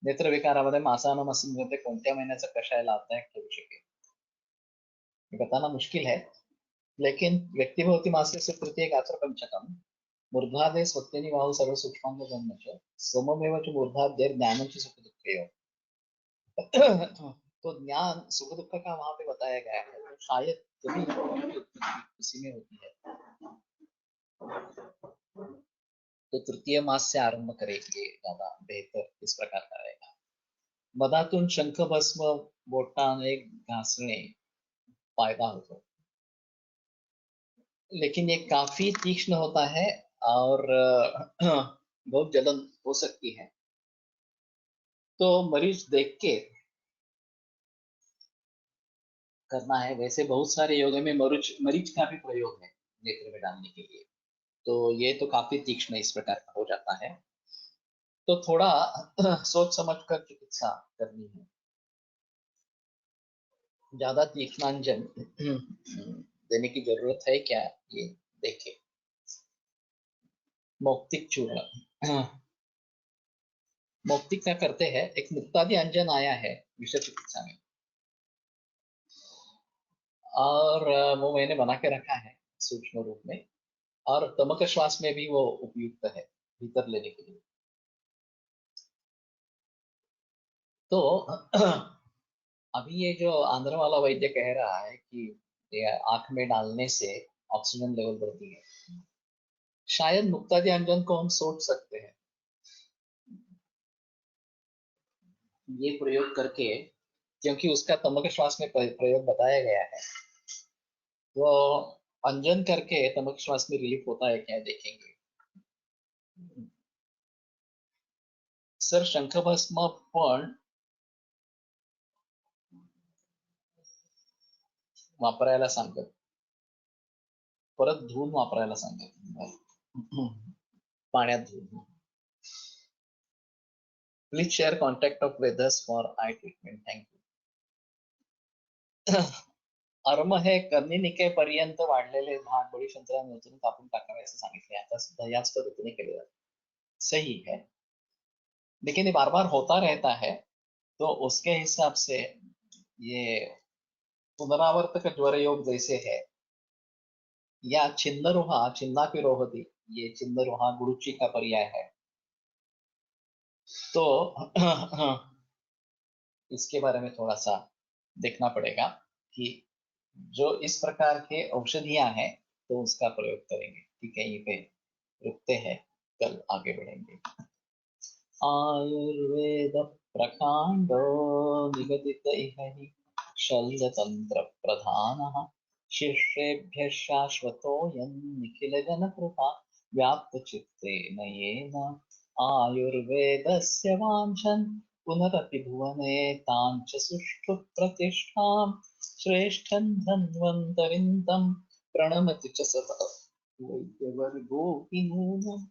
नेत्र विकारामध्ये मासानुमासिमध्ये कोणत्या महिन्याचा कषाय लाभदायक ठरू शकेल, ये बताना मुश्किल है, लेकिन व्यक्तिभवती मासस्य तृतीय गात्र पंचकम मूर्धादे स्वत्तिनी वाहु सर्व सूक्ष्मांग जन्मच सममेव च मूर्धाद्य ज्ञानच सुख दुःखयो। तो ज्ञान सुख दुख का वहां पे बताया गया है, तो शायद कभी उसी में होती है। तो तृतीय मास से आरंभ करेंगे, ज्यादा बेहतर इस प्रकार का रहेगा। मधातून शंख भस्म बोटाने घासणे फायदा होतो, लेकिन ये काफी तीक्ष्ण होता है और बहुत जलन हो सकती है। तो मरीज देख के करना है। वैसे बहुत सारे योगों में मरीज मरीज का भी प्रयोग है नेत्र में डालने के लिए, तो ये तो काफी तीक्ष्ण इस प्रकार का हो जाता है। तो थोड़ा सोच समझ कर चिकित्सा करनी है। ज्यादा तीक्ष्णांजन देने की जरूरत है क्या, ये देखें। मौक्तिक चूर्ण मौक्तिक क्या करते हैं, एक मुक्तादि अंजन आया है विषय चिकित्सा में, और वो मैंने बना के रखा है सूक्ष्म रूप में, और तमक श्वास में भी वो उपयुक्त है भीतर लेने के लिए। तो अभी ये जो आंध्र वाला वैद्य कह रहा है कि ये आंख में डालने से ऑक्सीजन लेवल बढ़ती है, शायद मुक्तादि अंजन को हम सोच सकते हैं ये प्रयोग करके, क्योंकि उसका तमक श्वास में प्रयोग बताया गया है। तो अंजन करके तमक श्वास में रिलीफ होता है क्या, देखेंगे। सर शंख भस्म पण वापरायला सांगत, परत धुवून वापरायला सांगत, पाण्यात धुवून। Please share contact of वेदर्स for eye treatment, thank you. अर्म हे कर्णिकेपर्यंत वाढलेले भाग बळीशंकरा नोचून कापून टाकावे असे सांगितले, आता सुद्धा याच पद्धतीने केले जाते, सही है। लेकिन ये बार बार होता रहता है, तो उसके हिसाब से ये पुनरावर्तक ज्वर योग जैसे है, या छिन्नरुहा छिन्नापि रोहती, ये छिन्नरुहा गुरुची का पर्याय है। तो इसके बारे में थोड़ा सा देखना पड़ेगा कि जो इस प्रकार के औषधियां हैं तो उसका प्रयोग करेंगे। ठीक है, यहीं पे रुकते हैं, कल आगे बढ़ेंगे। आयुर्वेद प्रकांडो निगदित इह हि शल्यतंत्र प्रधानः शिष्येभ्यः शाश्वतोऽयं निखिलजनकृपा व्याप्तचित्तेन येन आयुर्वेदस्य वाञ्छन् पुनरपि भुवने तां च सुष्ठु प्रतिष्ठां श्रेष्ठं धन्वन्तरिं तं प्रणमति च सतः वैद्यवर्गो हि नूनम्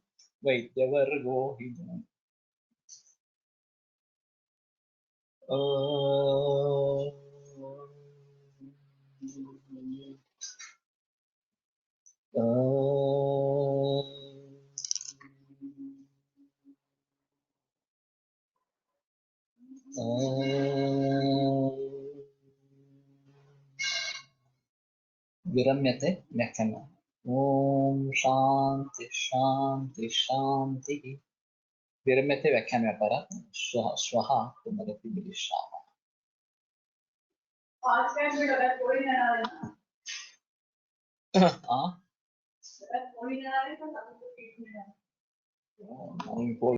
वैद्यवर्गो हि नूनम्। विरम्यते व्याख्यानम्। ॐ शान्ति शान्ति शान्तिः। विरम्यते व्याख्यानव्यापारात् श्वः पुनरपि मिलिष्यामः। हाँ